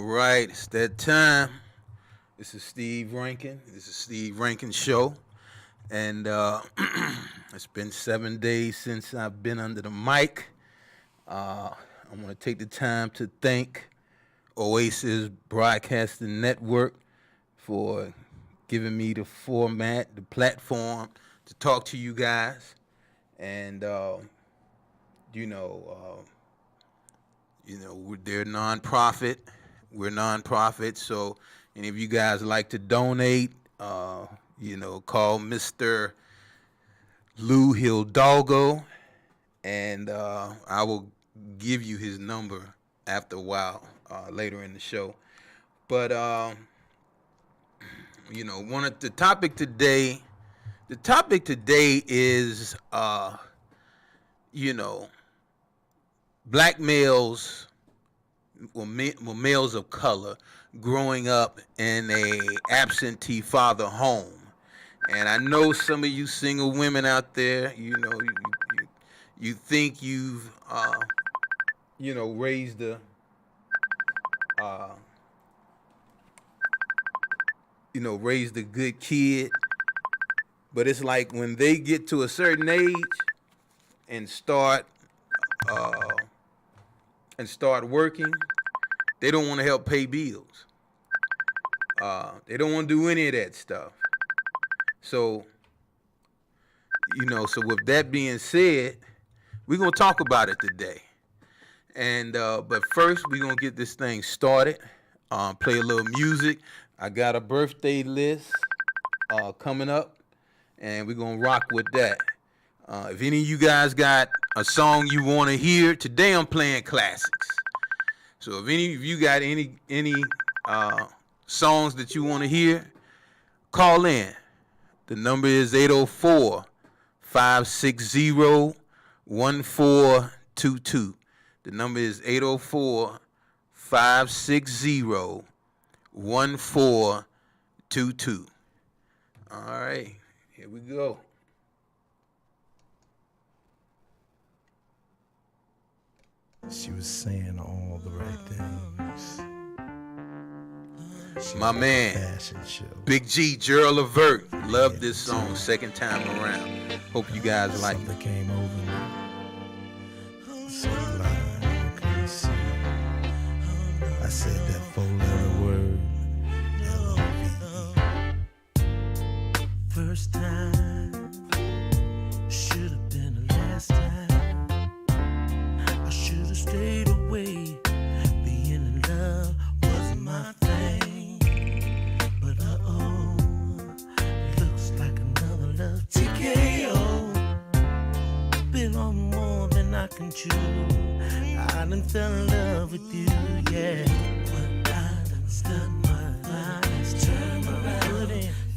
right, it's that time. This is Steve Rankin. This is Steve Rankin Show. And it's been 7 days since I've been under the mic. I want to take the time to thank Oasis Broadcasting Network for giving me the format, the platform to talk to you guys. And, they're nonprofit. We're nonprofit, so any of you guys like to donate, call Mr. Lou Hidalgo, and I will give you his number after a while, later in the show. But, the topic today is, black males, males of color growing up in a absentee father home. And I know some of you single women out there, you think you've, raised a good kid. But it's like when they get to a certain age and start working, they don't want to help pay bills. They don't want to do any of that stuff. So with that being said, we're going to talk about it today. And but first, we're going to get this thing started, play a little music. I got a birthday list coming up, and we're going to rock with that. If any of you guys got a song you want to hear, today I'm playing classics. So if any of you got any songs that you want to hear, call in. The number is 804-560-1422. The number is 804-560-1422. All right, here we go. She was saying all the right things. My man, Big G, Gerald Levert, love this song, second time around. Hope you guys like it. Something came over me, so blind I couldn't see. I said that four-letter word, L-O-V-E. First time, should have been the last time. I should have stayed away. Being in love wasn't my thing. But looks like another love TKO. Been on more than I can chew. I done fell in love with you, yeah. But I done stuck my eyes, turned around,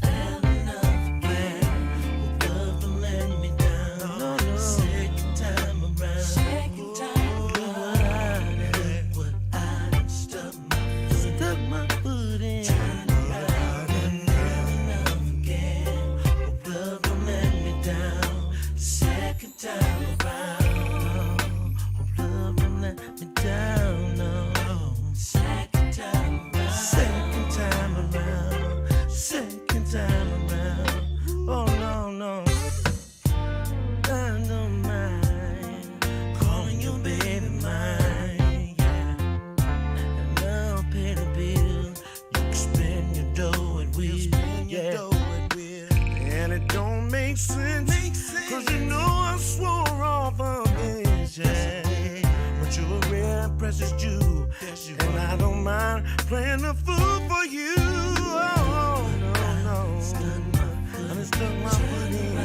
fell in love again. But love don't let me down. No. Second time around. Stuck my foot in. Turn around and fell in love again. Hope love don't let me down. Second time around. Hope love don't let me down. No. Second time around. Second time around. Second time around. Oh no. I don't mind calling your baby mine. And I'll pay the bill. You can spend your dough at will. And it don't make sense. Cause you know I swore off of it, yeah. But you're a rare and precious Jew. And I don't mind playing the fool for you. Oh, no. I done stuck my foot in.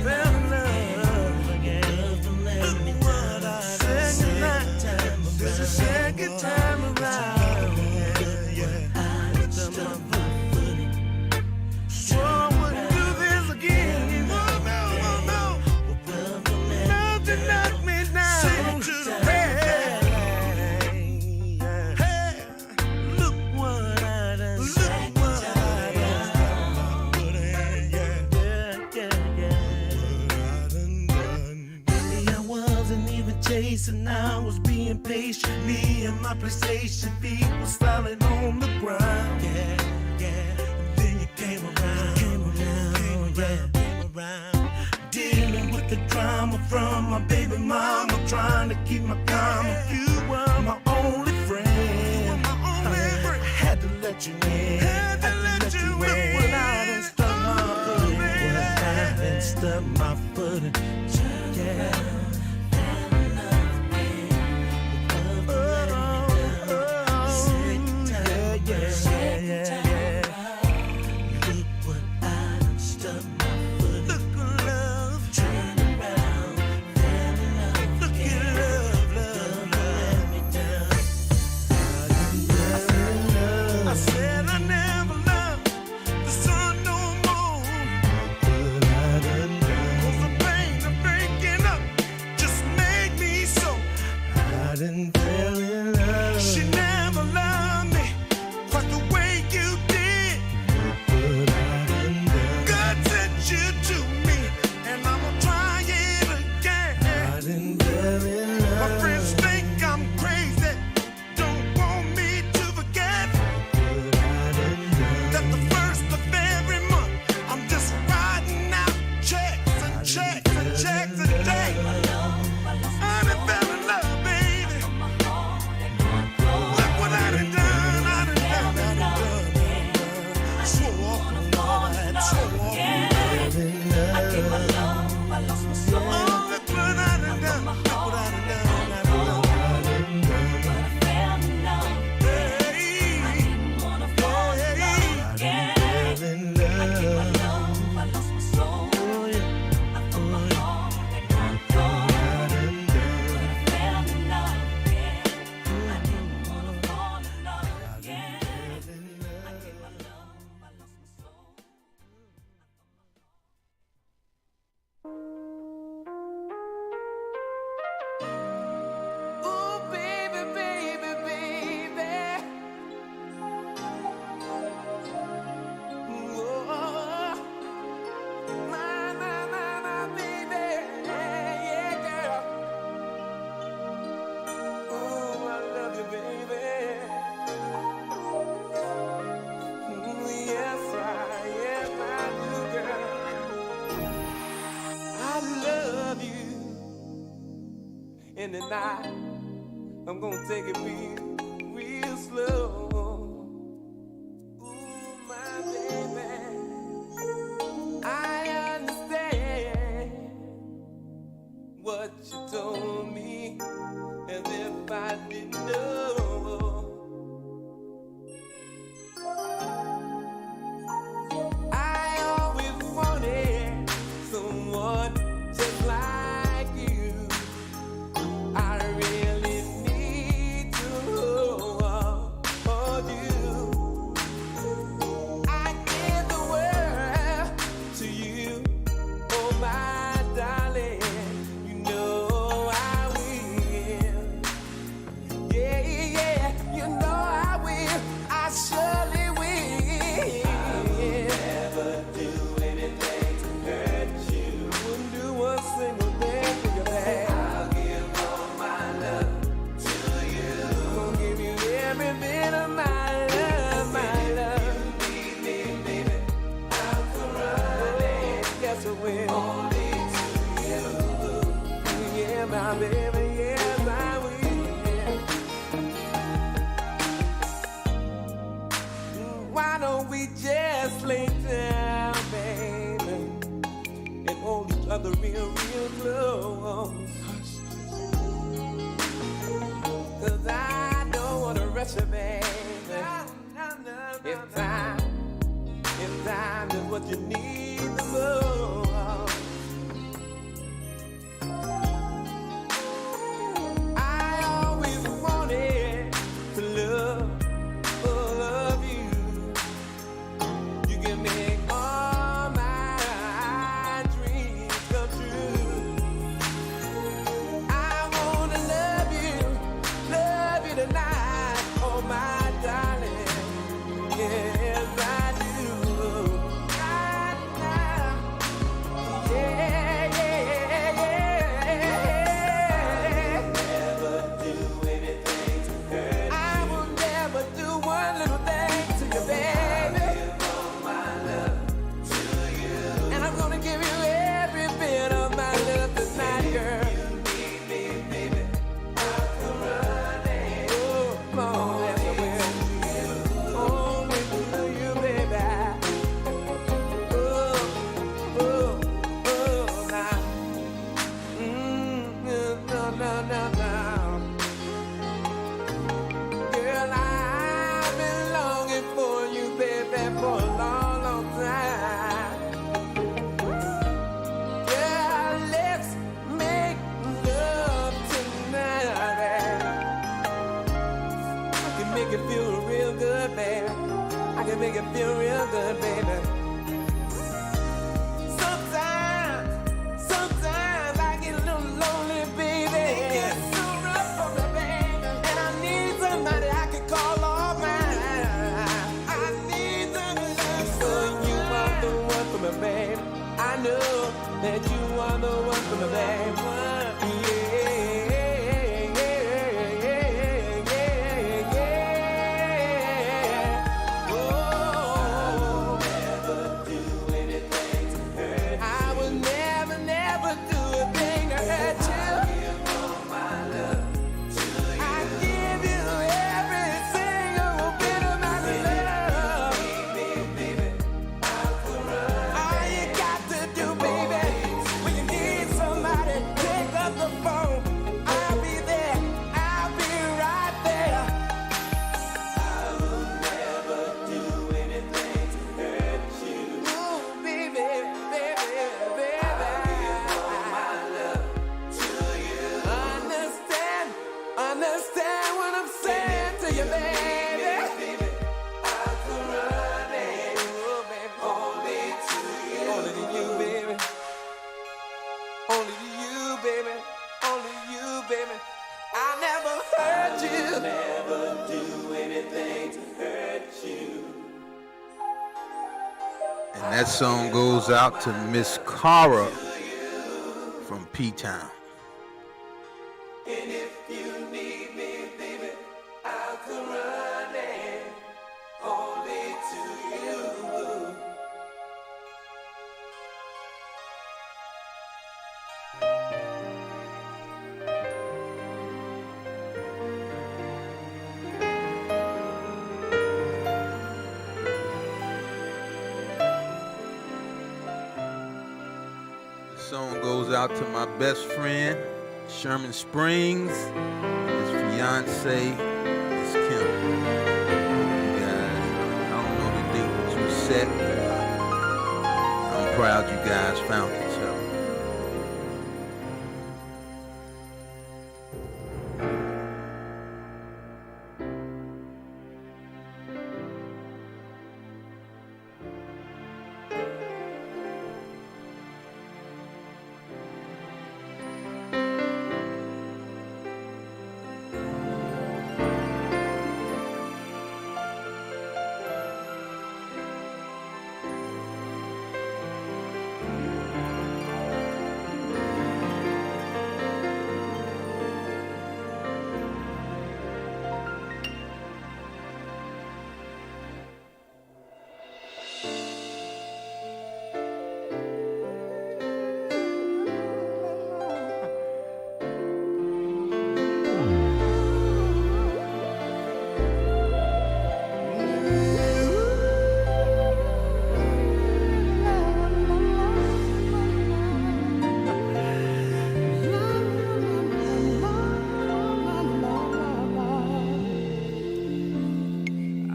Fell in love again. Look what I said. This is second time around. Yeah. I stuck my foot in. Swore I wouldn't do this again. No. Love to knock me down to the bed. Hey, look what I done. Look what my PlayStation feet was falling on the ground. Yeah, yeah. And then you came around, came around. Dealing with the drama from my baby mama, trying to keep my calm. You were my only friend. I had to let you in. Had to let you in. When I done stuck my foot in. When I done stuck my foot in. Yeah. In the night, I'm gonna take it real slow. Ooh, my baby, I understand what you told me, as if I didn't know. I always wanted someone just like you. I really need to hold you. I give the world to you, oh my darling. You know I will. Yeah, yeah, you know I will. I surely will. I'll never do anything to hurt you. Wouldn't do one single thing for your back. Every bit of my love, my love. If you need me, baby, I'll come running. Yes, I will. Only to you. Yeah, my baby, yes, I will. Why don't we just lay down, baby, and hold each other real, real close? 'Cause I don't wanna rush you, baby. If time is what you need the most. I always wanted to love you. You can make all my dreams come true. I wanna love you tonight, oh my darling. Yes, I do. real good, baby. Sometimes I get a little lonely, baby. It gets so rough for me, baby. And I need somebody I can call all mine. I need somebody. So you are the one for me, baby. I know that you are the one for me, baby. Understand what I'm saying to you, baby. I could run it, only to you. Only to you, baby. Only to you, baby. Only you, baby. I never hurt you. I'll never do anything to hurt you. And that song goes out to Miss Cara from P-Town. And if you need me, baby, I could run it only to you. The song goes out to my best friend, Sherman Springs, and his fiance, Miss Kim. You guys, I don't know the date that you set, but I'm proud you guys found each other.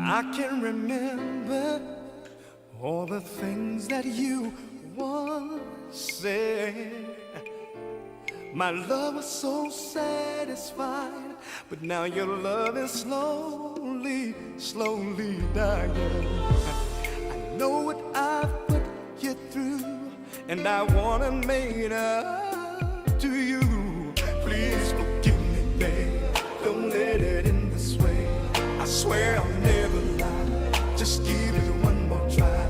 I can remember all the things that you once said. My love was so satisfied, but now your love is slowly, slowly dying. I know what I've put you through, and I wanna make it up to you. Please forgive me, babe. Don't let it end this way. I swear I'll never lie. Just give it one more try.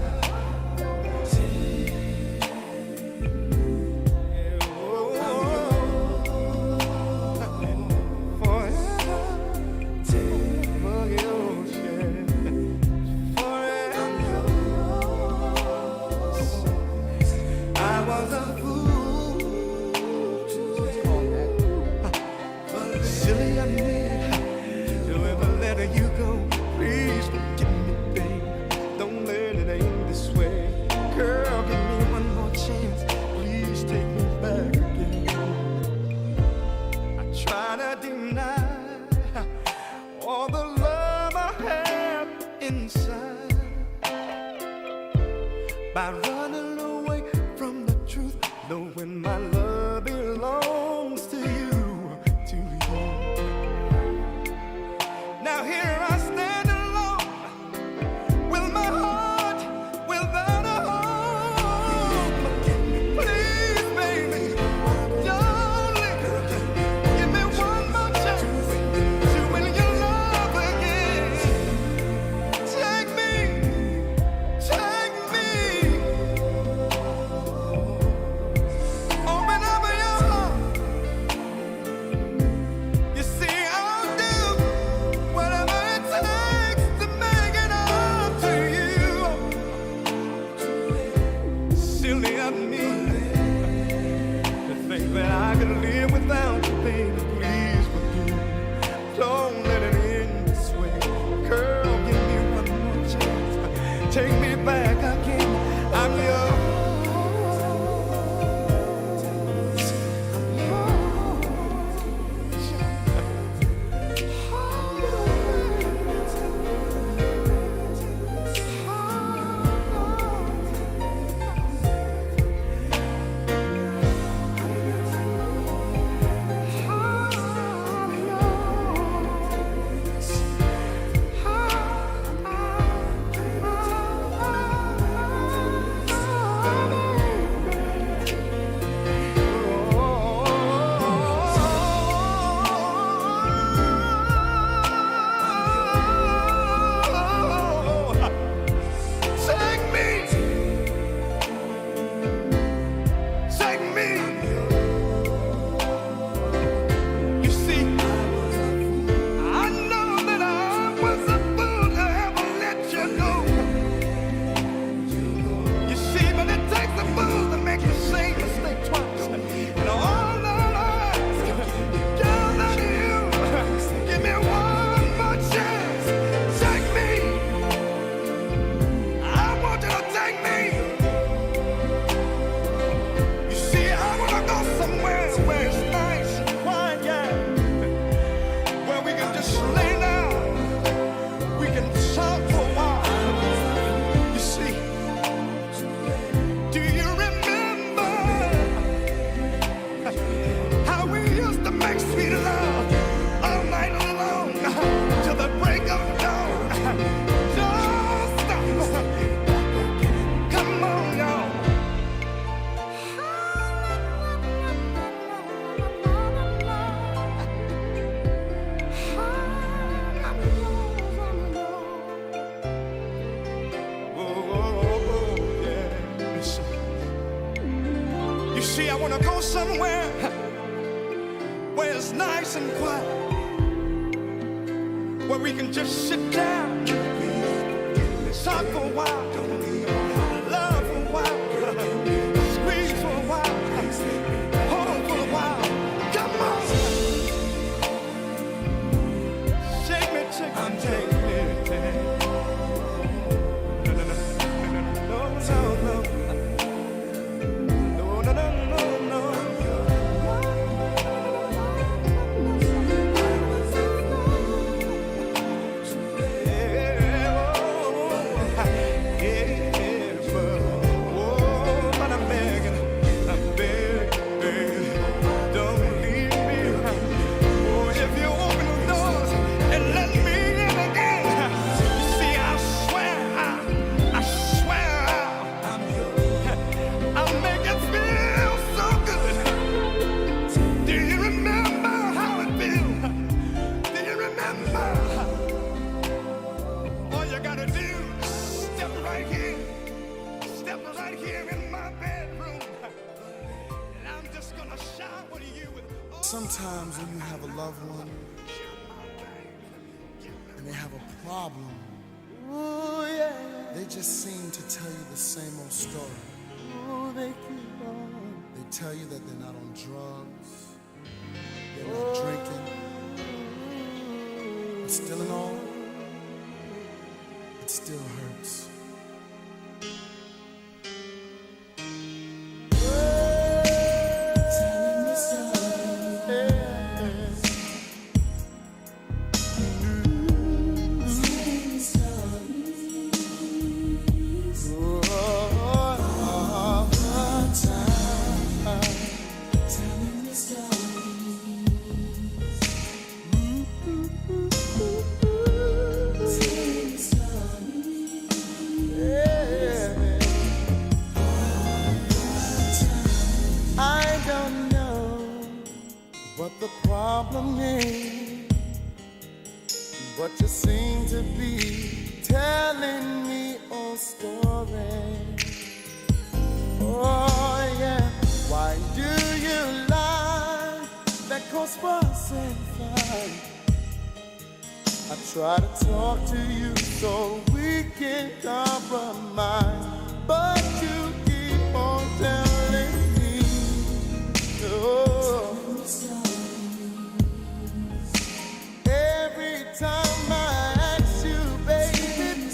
By running away from the truth, knowing my love belongs to you, to you. Now here I stand alone with my heart take me back again. I'm yours. I wanna go somewhere where it's nice and quiet, where we can just sit down, talk for a while, love for a while, squeeze for a while, hold for a while. Come on, shake me, take me, take me. No, no, no. Sometimes when you have a loved one and they have a problem, they just seem to tell you the same old story. They tell you that they're not on drugs, they're not drinking, but still in all, it still hurts. What the problem is, but you seem to be telling me a story. Oh yeah, why do you lie? That goes fuss and fight. I try to talk to you so we can compromise, but you keep on telling me no. Every time I ask you, baby,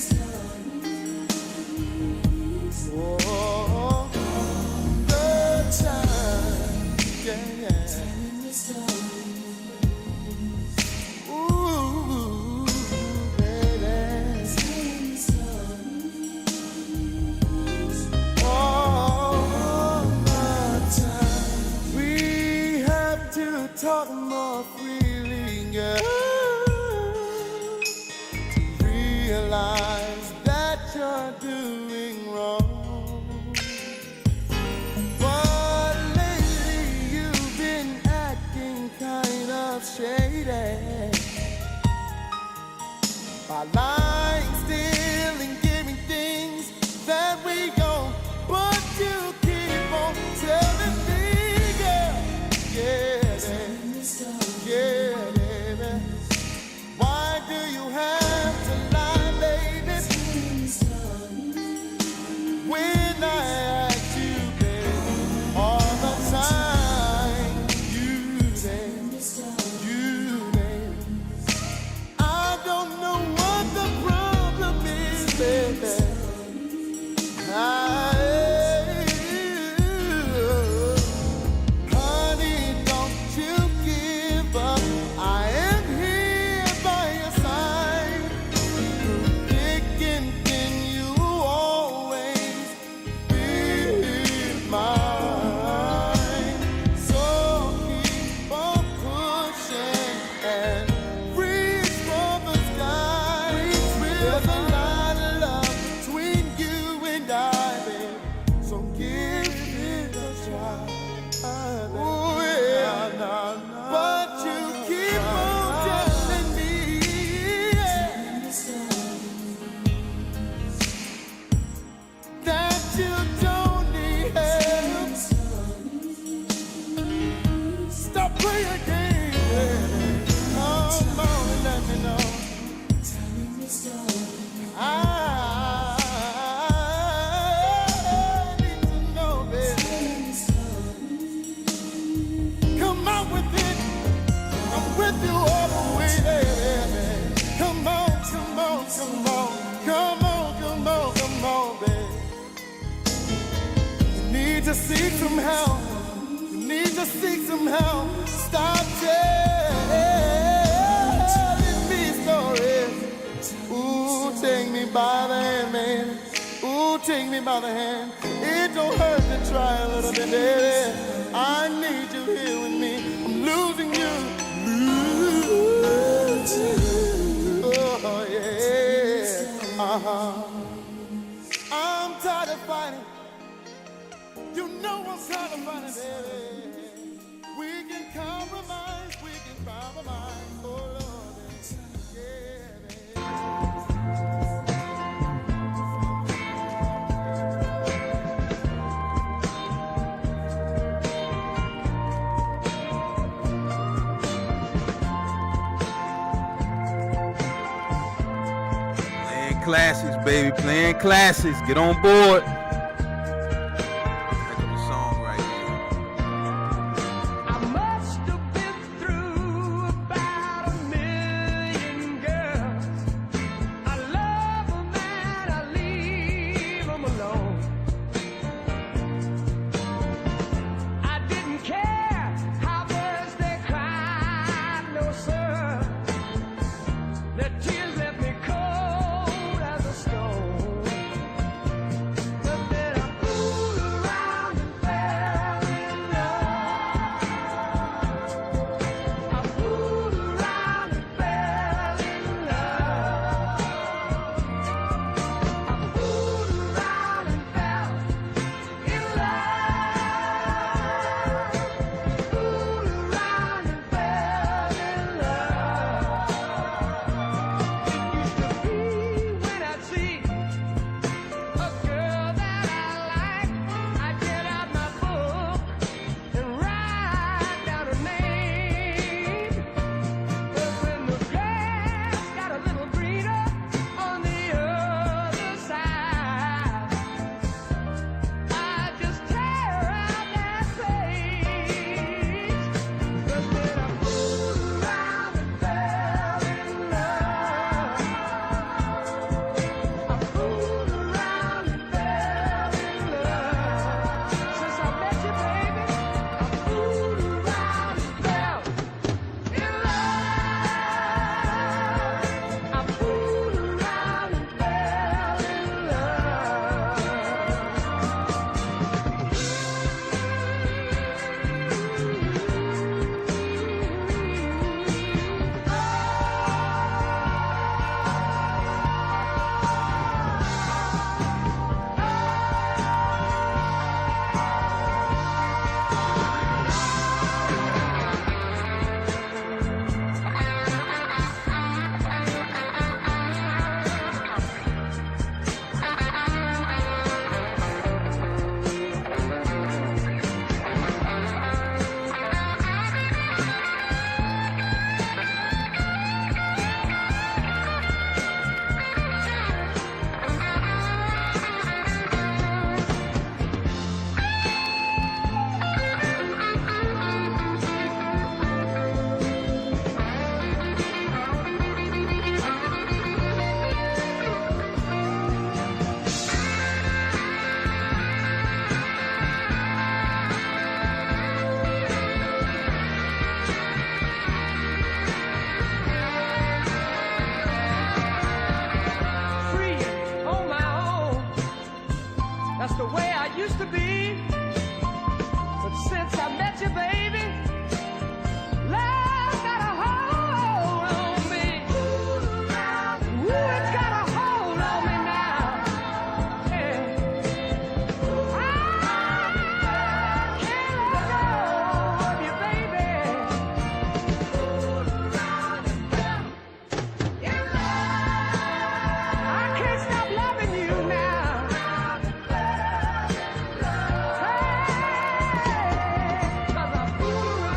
I need to know, baby. Come on with it. I'm with you all the way, baby. Come on, come on, come on. Come on, come on, come on, baby. You need to seek some help. You need to seek some help. Stop telling me stories. Ooh, take me by the hand, man. Ooh, take me by the hand. It don't hurt to try a little bit, baby. I need you here with me. I'm losing you. Oh, yeah. I'm tired of fighting. You know I'm tired of fighting, baby. We can compromise. We can compromise. Oh, Lord, yeah, baby. Playing classics, baby. Playing classics. Get on board. Heck of a song right here. I must have been through about 1,000,000 girls. I love 'em and I leave 'em alone. I didn't care how much they cried, no sir. Their tears left me cold as a stone. But then I fooled around and fell in love. I fooled around and fell in love. I fooled around and fell in love. Fooled around and fell in love. It used to be when I'd see a girl that I like, I'd get out my book and write down her name. But when the grass got a little greener on the other side, I just tear out that page. But then I fooled around and fell in love. I fooled around and fell in love. Since I met you, baby, I fooled around and fell in love. I fooled around and fell in free on my own. That's the way I used to be. But since I met you, baby, love got a hold on me. Ooh, it's got a hold on me now. Yeah. I can't let go of you, baby. I can't stop loving you now. Hey, 'cause I fooled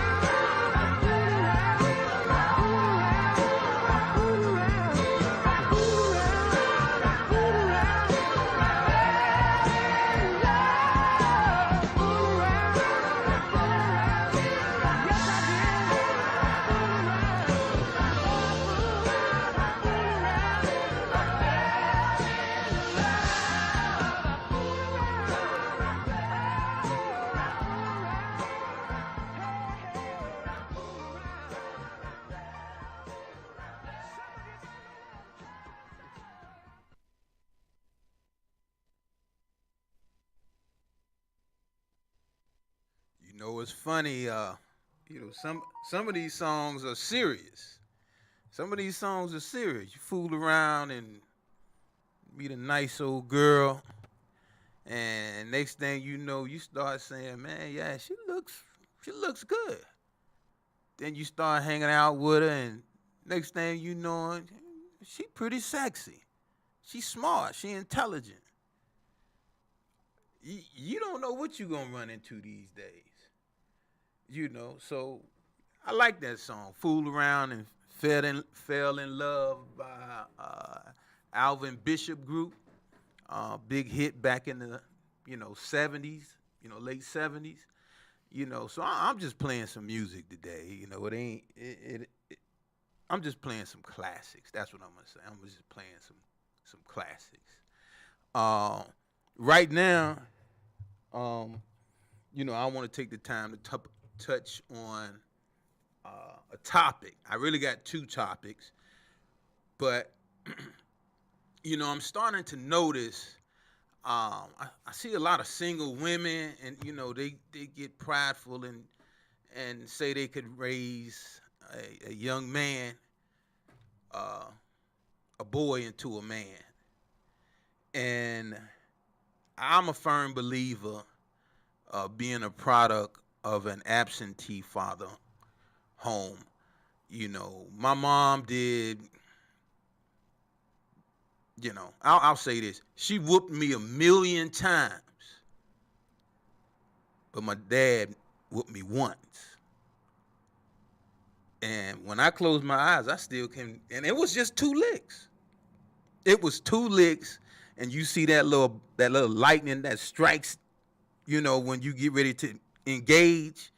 know, it's funny. Some of these songs are serious. Some of these songs are serious. You fool around and meet a nice old girl, and next thing you know, you start saying, "Man, yeah, she looks good." Then you start hanging out with her, and next thing you know, she pretty sexy. She smart. She intelligent. You don't know what you're gonna run into these days. So I like that song, "Fool Around and Fell in Love" by Alvin Bishop Group. Big hit back in the 70s, late 70s. So I'm just playing some music today. It ain't it I'm just playing some classics. That's what I'm gonna say. I'm just playing some classics. Right now, I want to take the time to touch on a topic. I really got two topics, but I'm starting to notice. I see a lot of single women, and they get prideful and say they could raise a young man, a boy into a man. And I'm a firm believer of being a product of an absentee father home. My mom did, I'll say this. She whooped me 1,000,000 times, but my dad whooped me once. And when I closed my eyes, I still can, and it was just 2 licks. It was 2 licks, and you see that little lightning that strikes, when you get ready to engage.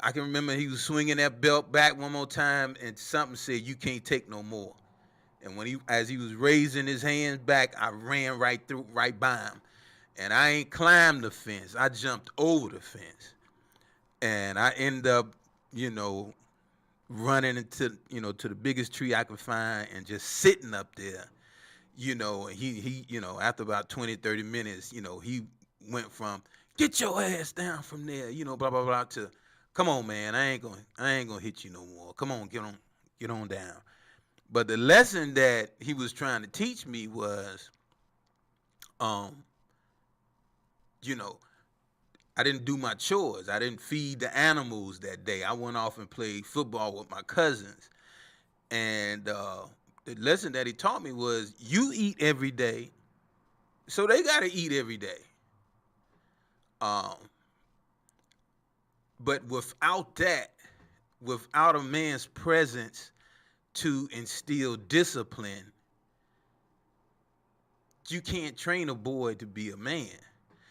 I can remember he was swinging that belt back one more time, and something said, "You can't take no more." And as he was raising his hands back, I ran right by him. And I ain't climbed the fence. I jumped over the fence. And I end up, running into, to the biggest tree I could find and just sitting up there, and he after about 20, 30 minutes, he went from, "Get your ass down from there," blah, blah, blah, to, "Come on, man, I ain't gonna hit you no more. Come on, get on down." But the lesson that he was trying to teach me was, I didn't do my chores. I didn't feed the animals that day. I went off and played football with my cousins. And the lesson that he taught me was, you eat every day, so they got to eat every day. But without a man's presence to instill discipline, you can't train a boy to be a man.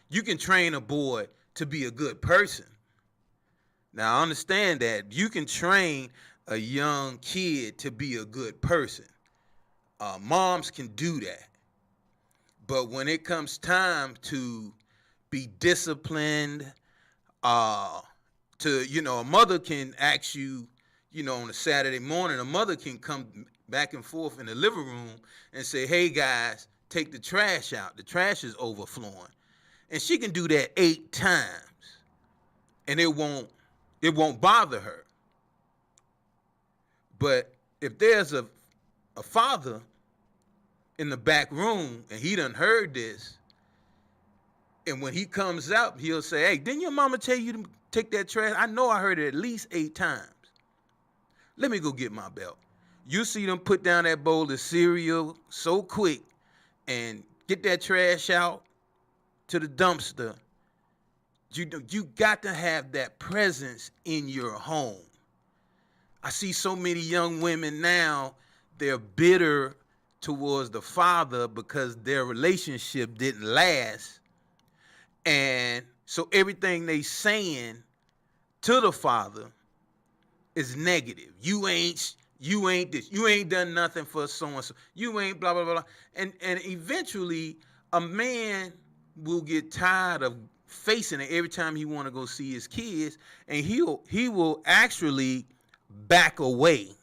You can train a boy to be a good person. Now, I understand that. You can train a young kid to be a good person. Moms can do that. But when it comes time to be disciplined, a mother can ask you, on a Saturday morning, a mother can come back and forth in the living room and say, "Hey, guys, take the trash out. The trash is overflowing." And she can do that 8 times, and it won't bother her. But if there's a father in the back room and he done heard this, and when he comes out, he'll say, "Hey, didn't your mama tell you to take that trash? I know I heard it at least 8 times. Let me go get my belt." You see them put down that bowl of cereal so quick and get that trash out to the dumpster. You got to have that presence in your home. I see so many young women now, they're bitter towards the father because their relationship didn't last. And so everything they saying to the father is negative. You ain't this. You ain't done nothing for so-and-so. You ain't blah, blah, blah. And eventually a man will get tired of facing it every time he want to go see his kids, and he will actually back away.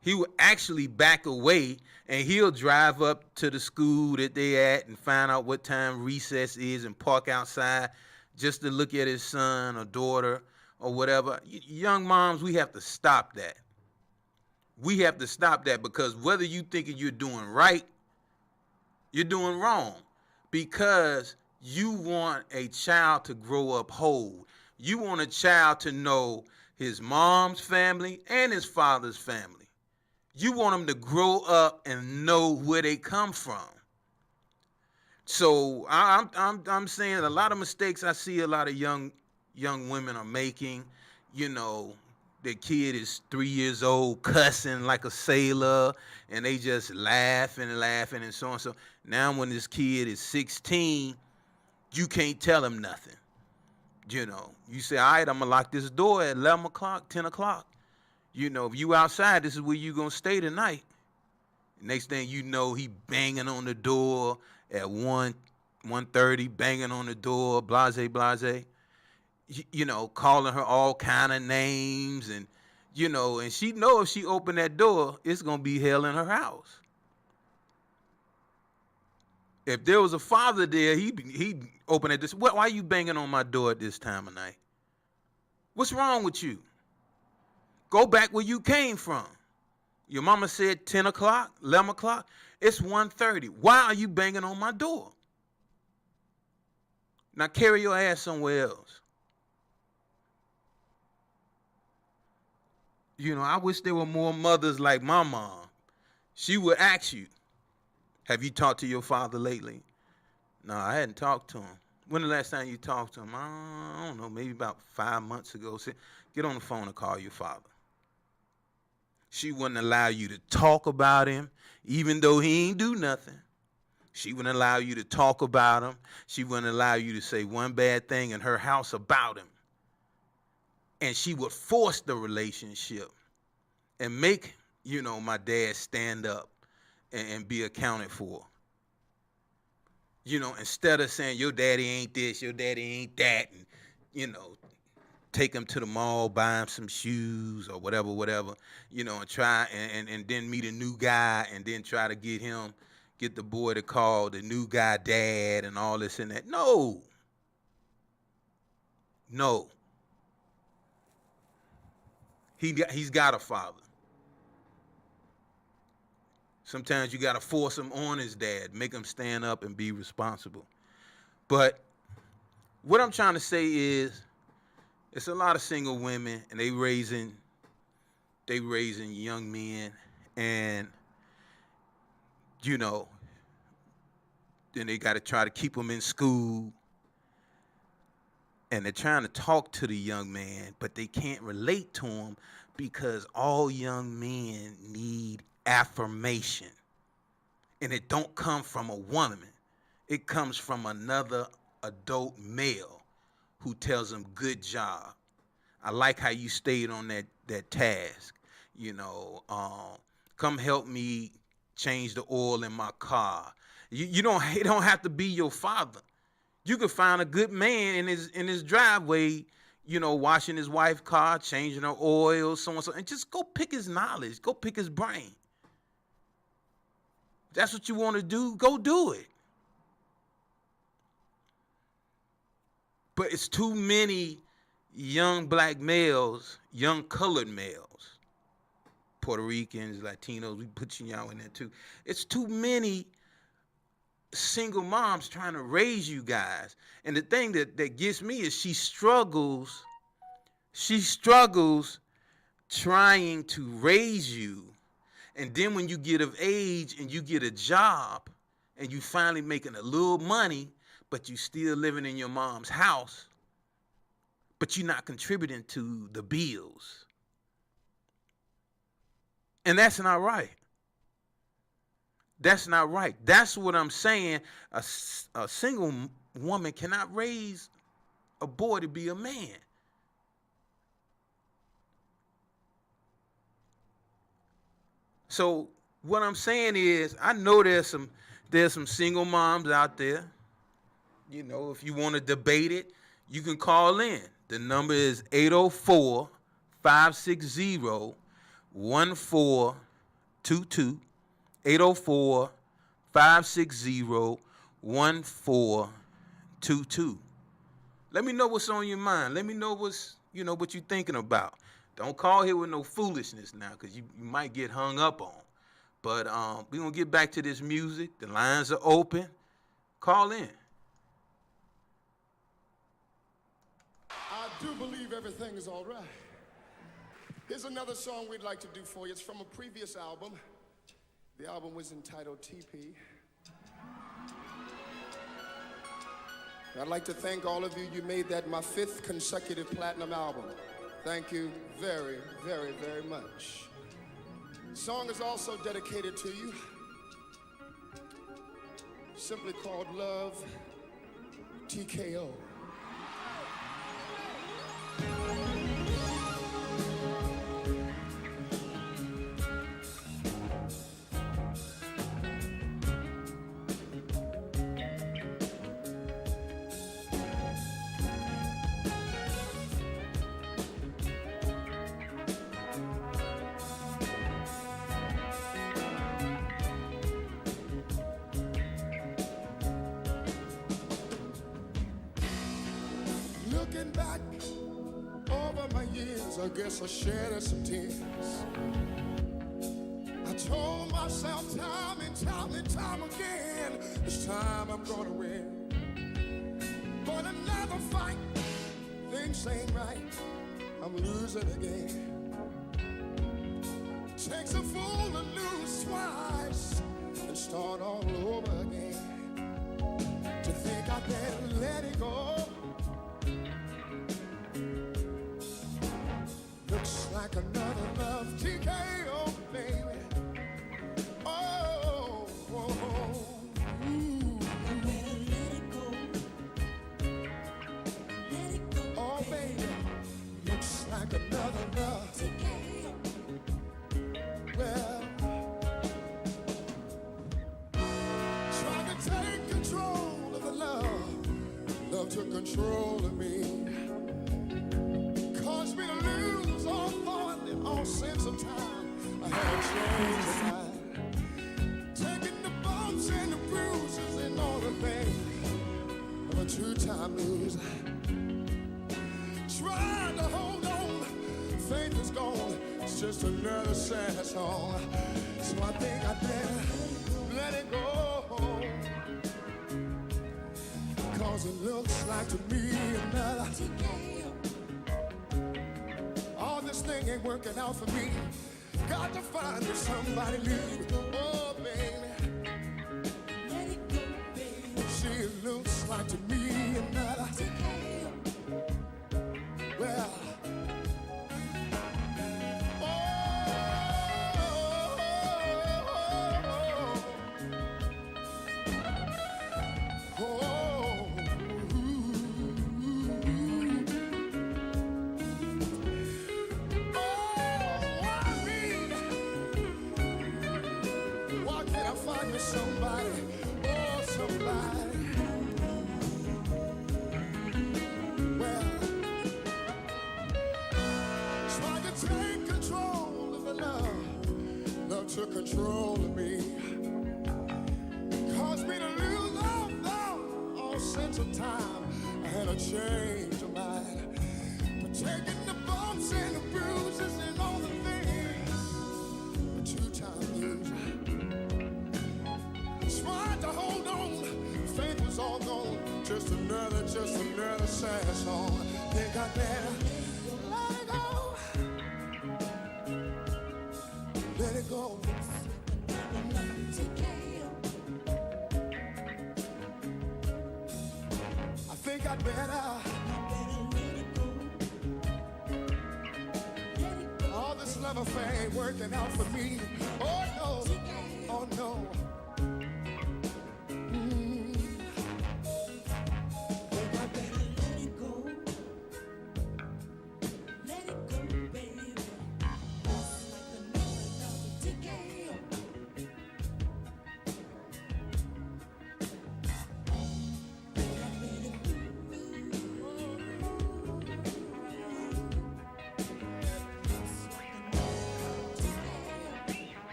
He will actually back away, and he'll drive up to the school that they at and find out what time recess is and park outside just to look at his son or daughter or whatever. Young moms, we have to stop that. We have to stop that, because whether you thinking you're doing right, you're doing wrong, because you want a child to grow up whole. You want a child to know his mom's family and his father's family. You want them to grow up and know where they come from. So I'm saying a lot of mistakes I see a lot of young women are making. You know, the kid is 3 years old, cussing like a sailor, and they just laughing and so on. So now when this kid is 16, you can't tell him nothing. You know, you say, all right, I'm gonna lock this door at 11 o'clock, 10 o'clock. You know, if you outside, this is where you gonna stay tonight. Next thing you know, he banging on the door at 1:30, banging on the door, blase. You know, calling her all kind of names, and you know, and she know if she open that door, it's gonna be hell in her house. If there was a father there, he'd open at this. Why are you banging on my door at this time of night? What's wrong with you? Go back where you came from. Your mama said 10 o'clock, 11 o'clock. It's 1:30. Why are you banging on my door? Now carry your ass somewhere else. You know, I wish there were more mothers like my mom. She would ask you, have you talked to your father lately? No, I hadn't talked to him. When the last time you talked to him? I don't know, maybe about 5 months ago. Say, get on the phone and call your father. She wouldn't allow you to talk about him, even though he ain't do nothing. She wouldn't allow you to talk about him. She wouldn't allow you to say one bad thing in her house about him. And she would force the relationship and make, you know, my dad stand up and be accounted for. You know, instead of saying your daddy ain't this, your daddy ain't that, and, you know, take him to the mall, buy him some shoes or whatever, you know, and try and then meet a new guy and then try to get the boy to call the new guy dad and all this and that. No. He's got a father. Sometimes you got to force him on his dad, make him stand up and be responsible. But what I'm trying to say is, it's a lot of single women, and they raising young men, and you know, then they got to try to keep them in school, and they're trying to talk to the young man, but they can't relate to him because all young men need affirmation, and it don't come from a woman. It comes from another adult male who tells them, good job. I like how you stayed on that task. You know, come help me change the oil in my car. It don't have to be your father. You could find a good man in his driveway, you know, washing his wife's car, changing her oil, so and so, and just go pick his knowledge, go pick his brain. If that's what you want to do, go do it. But it's too many young black males, young colored males, Puerto Ricans, Latinos, we put y'all in there too. It's too many single moms trying to raise you guys. And the thing that gets me is she struggles trying to raise you. And then when you get of age and you get a job and you finally making a little money, but you still living in your mom's house, but you're not contributing to the bills. And that's not right. That's not right. That's what I'm saying. A single woman cannot raise a boy to be a man. So what I'm saying is, I know there's some single moms out there. You know, if you want to debate it, you can call in. The number is 804-560-1422. 804-560-1422. Let me know what's on your mind. Let me know what's, what you're thinking about. Don't call here with no foolishness now, because you might get hung up on. But we're going to get back to this music. The lines are open. Call in. I do believe everything is all right. Here's another song we'd like to do for you. It's from a previous album. The album was entitled TP. I'd like to thank all of you. You made that my 5th consecutive platinum album. Thank you very, very, very much. The song is also dedicated to you. Simply called Love TKO. Looking back over my years, I guess I shed some tears. I told myself time and time and time again, this time I'm gonna win. But another fight, things ain't right, I'm losing again. Takes a fool to lose twice and start all over again. To think I better let it go. Looks like another love TKO, baby. Oh, oh, oh. Ooh. Let it go. Let it go. Oh, baby. Looks like another love. Well, trying to take control of the love. Love took control of me. Caused me to lose all thought and all sense of time. I had a change of mind. Taking the bumps and the bruises and all the things of a two-time loser. Trying to hold on, faith is gone. It's just another sad song. So I think I better let it go. Cause it looks like to me another. All this thing ain't working out for me. Got to find me somebody new. Oh, baby. Let it go, baby. See, it looks like to me another. Well, somebody, oh somebody. Well, trying to take control of the love. Love took control of me. Caused me to lose all sense of time. I had a change of mind. But taking the bumps and the bruises and all the things. A two-time loser. Tried to hold on, faith was all gone. Just another sad song. Think I better let it go. Let it go. I think I better. All this love affair ain't working out for me. Oh no, oh no.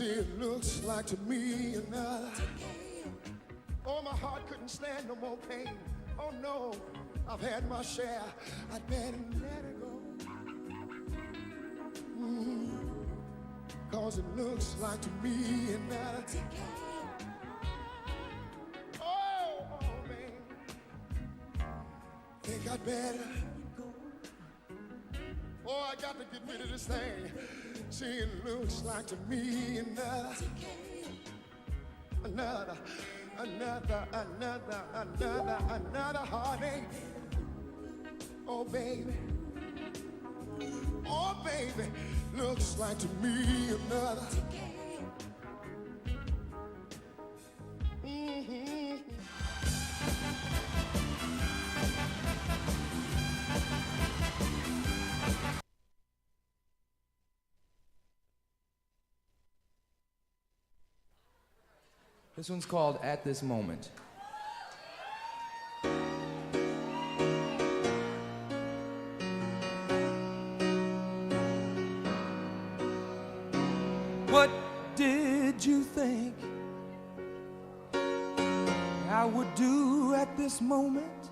See, it looks like to me another. Oh, my heart couldn't stand no more pain. Oh no, I've had my share. I'd better let it go. Cause it looks like to me another. Oh, man. Think I'd better. Oh, I got to get rid of this thing. See, it looks like to me another heartache. Oh, baby. Oh, baby. Looks like to me another. This one's called At This Moment. What did you think I would do at this moment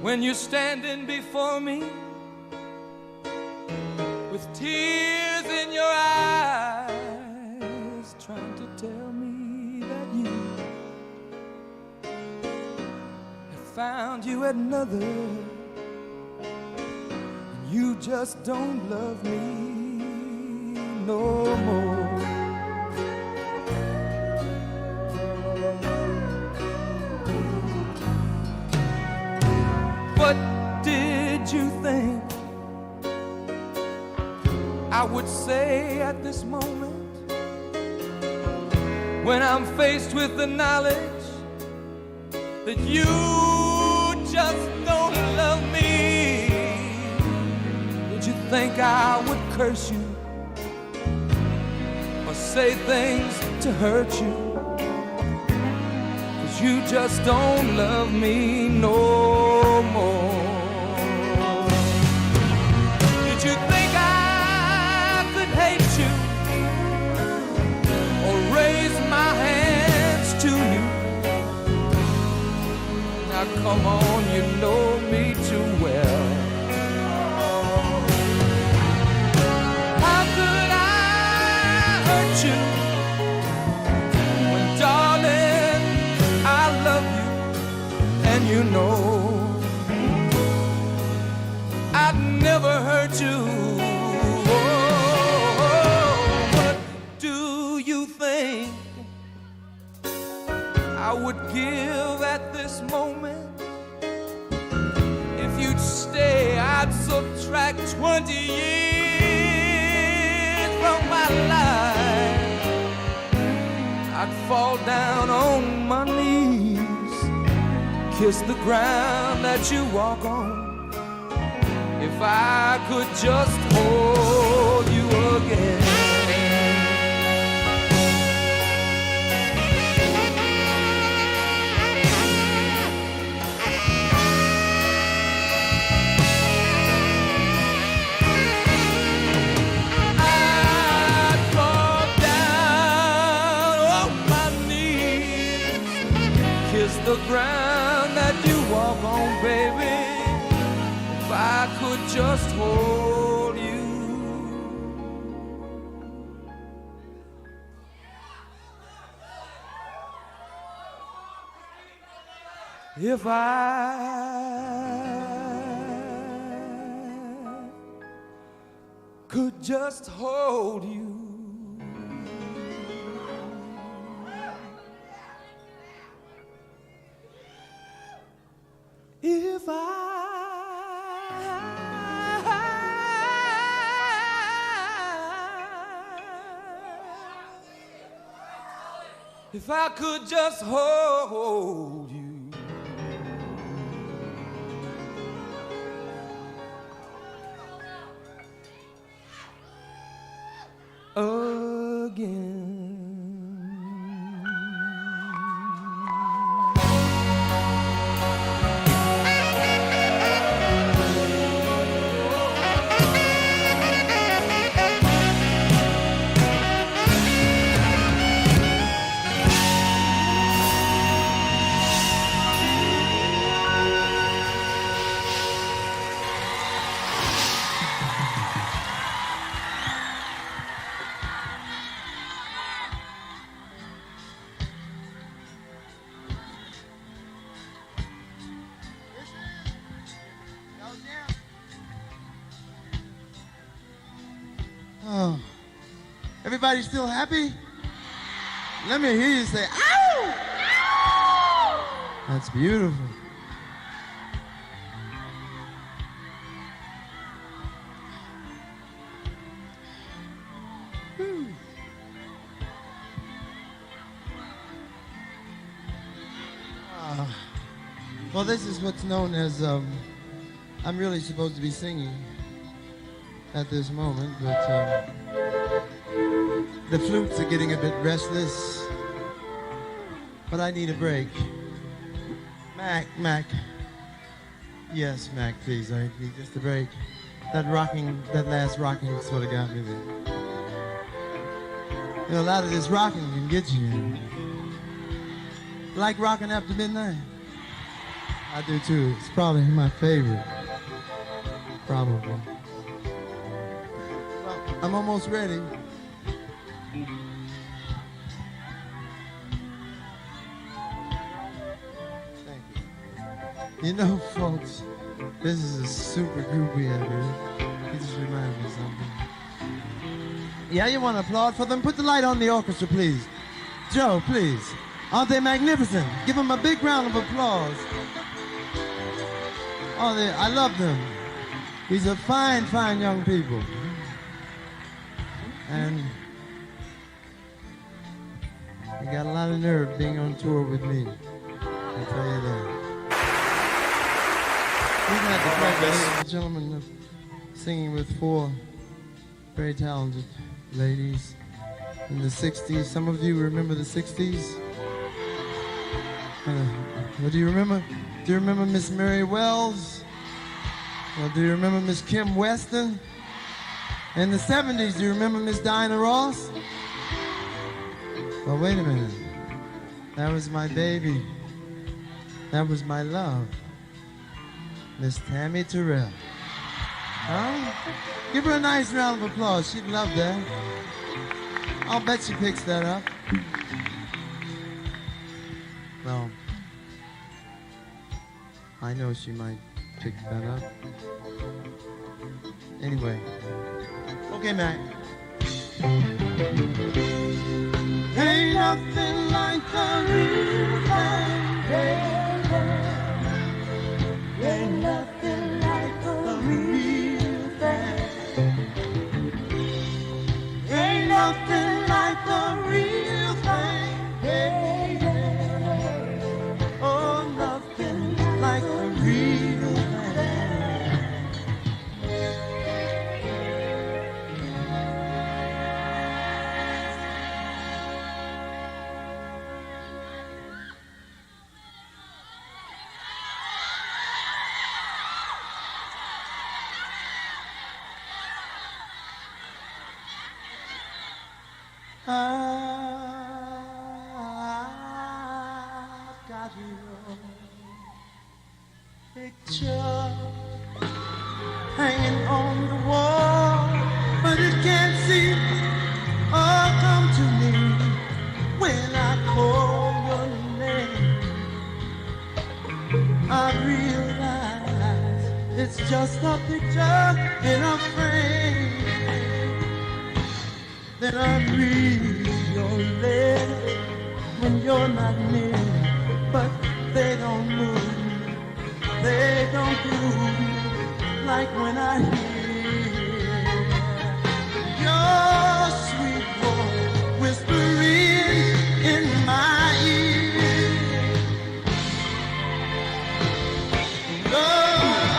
when you're standing before me with tears in your eyes, trying to tell me that you have found you another and you just don't love me no more. What did you think I would say at this moment when I'm faced with the knowledge that you just don't love me? Did you think I would curse you or say things to hurt you? 'Cause you just don't love me no more. Did you think I could hate you or raise my hands to you? Now come on, you know me too well. How could I hurt you when, darling, I love you and you know I'd never hurt you? Oh, what do you think I would give at this moment? If you'd stay, I'd subtract 20 years from my life. I'd fall down on my knees, kiss the ground that you walk on, if I could just hold you again. I'd fall down on my knees, kiss the ground that you walk on, baby, if I could just hold you. If I could just hold you. If I could just hold you. Again. Oh. Everybody still happy? Let me hear you say, ow! That's beautiful. Whew. Well, this is what's known as, I'm really supposed to be singing at this moment, but the flutes are getting a bit restless, but I need a break. Mac. Yes, Mac, please, I need just a break. That last rocking sort of got me there. You know, a lot of this rocking can get you. Like rocking after midnight? I do too. It's probably my favorite. Probably. Well, I'm almost ready. Thank you. You know, folks, this is a super group we have here. It just reminded me of something. Yeah, you want to applaud for them? Put the light on the orchestra, please. Joe, please. Aren't they magnificent? Give them a big round of applause. Oh, I love them. These are fine, fine young people. And they got a lot of nerve being on tour with me. I'll tell you that. We've had the pleasure, ladies and gentlemen, of singing with 4 very talented ladies in the 60s. Some of you remember the 60s? What do you remember? Do you remember Miss Mary Wells? Well, do you remember Miss Kim Weston? In the 70s, do you remember Miss Diana Ross? Well, wait a minute. That was my baby. That was my love. Miss Tammy Terrell. Huh? Give her a nice round of applause. She'd love that. I'll bet she picks that up. Well, I know she might pick that up. Anyway. Okay, Mac. Ain't nothing like the real thing, baby. Ain't nothing like the real thing. Ain't nothing like the real thing, baby. Oh, nothing like the real thing. I've got your picture hanging on the wall, but it can't seem or come to me when I call your name. I realize it's just a picture in a frame. Then I read your letters when you're not near, but they don't move, they don't do like when I hear your sweet voice whispering in my ear. The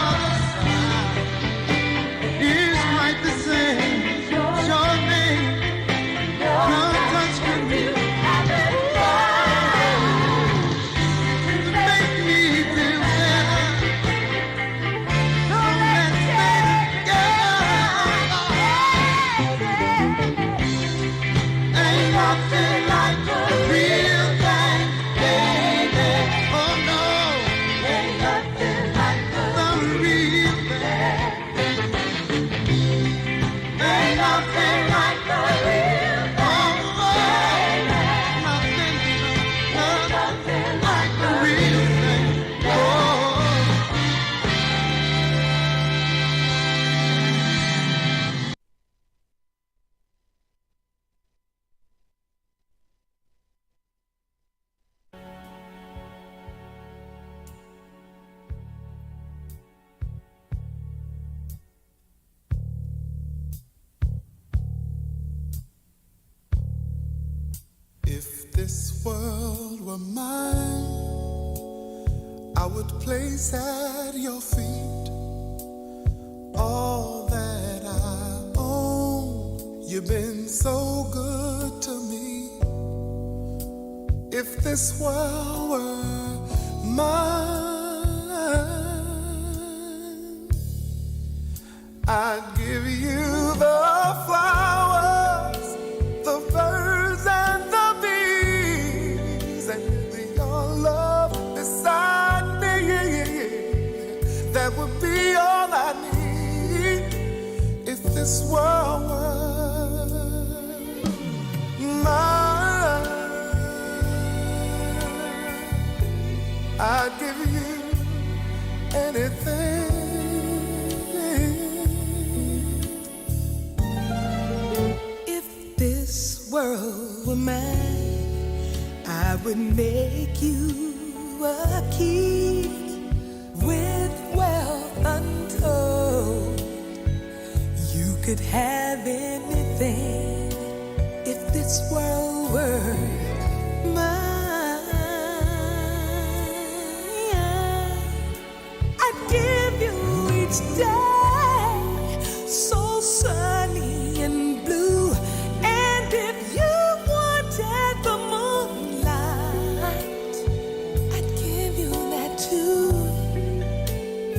other side is quite the same. Your name. Come touch me, make me feel better. Don't let me go. If this world were mine, I would place at your feet all that I own. You've been so good to me. If this world were mine, I'd give you the flowers, the birds and the bees, and your love beside me. That would be all I need. If this world were mine, I'd give you anything. This world were mine, I would make you a king with wealth untold. You could have anything if this world were mine. I'd give you each day so sunny and blue. If you wanted the moonlight, I'd give you that too.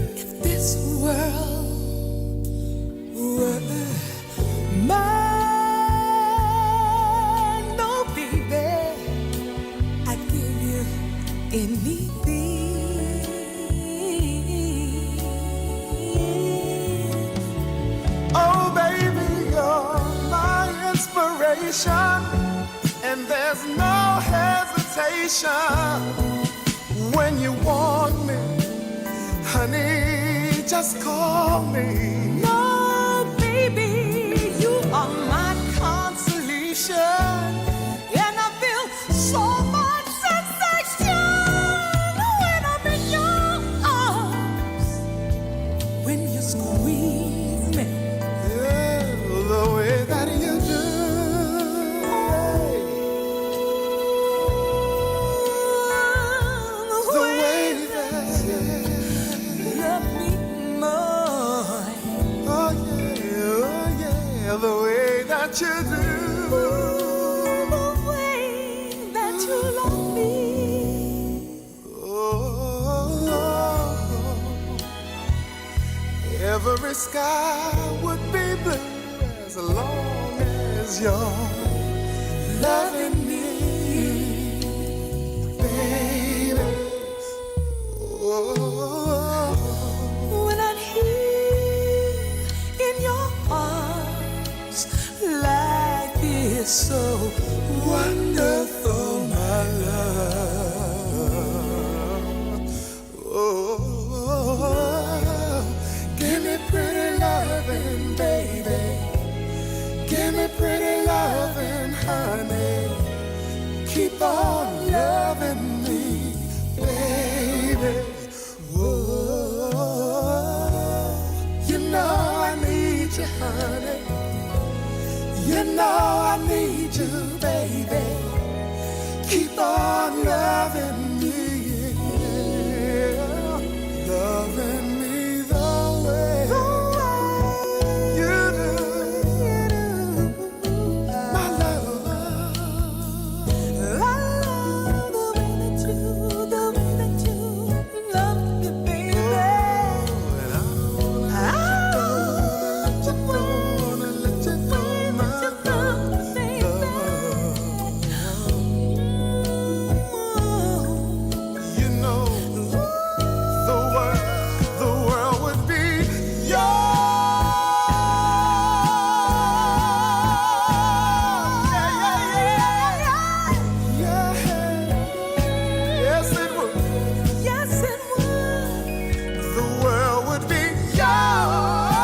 If this world were mine, no baby, I'd give you anything. Oh baby, you're my inspiration, and there's no hesitation. When you want me, honey, just call me. No, baby, you are my consolation, and I feel so much sensation when I'm in your arms. When you squeeze me, Yeah, the way that you do. The way that you love me more. oh yeah, the way that you do. The way that you love me. Oh, every sky would be blue as long as you're loving me, baby. Oh. When I'm here in your arms, life is so Wonderful, my love. Oh, give me pretty loving, baby. Give me pretty loving, honey. Keep on loving me, baby. Oh, you know I need you, honey. You know I need you, baby. Keep on loving me, loving me the way you do, my love. I love the way that you love me, baby. And I wanna let you go, my you know, the world would be yours. Yeah. Yes, it would. Yes, it would. The world would be yours,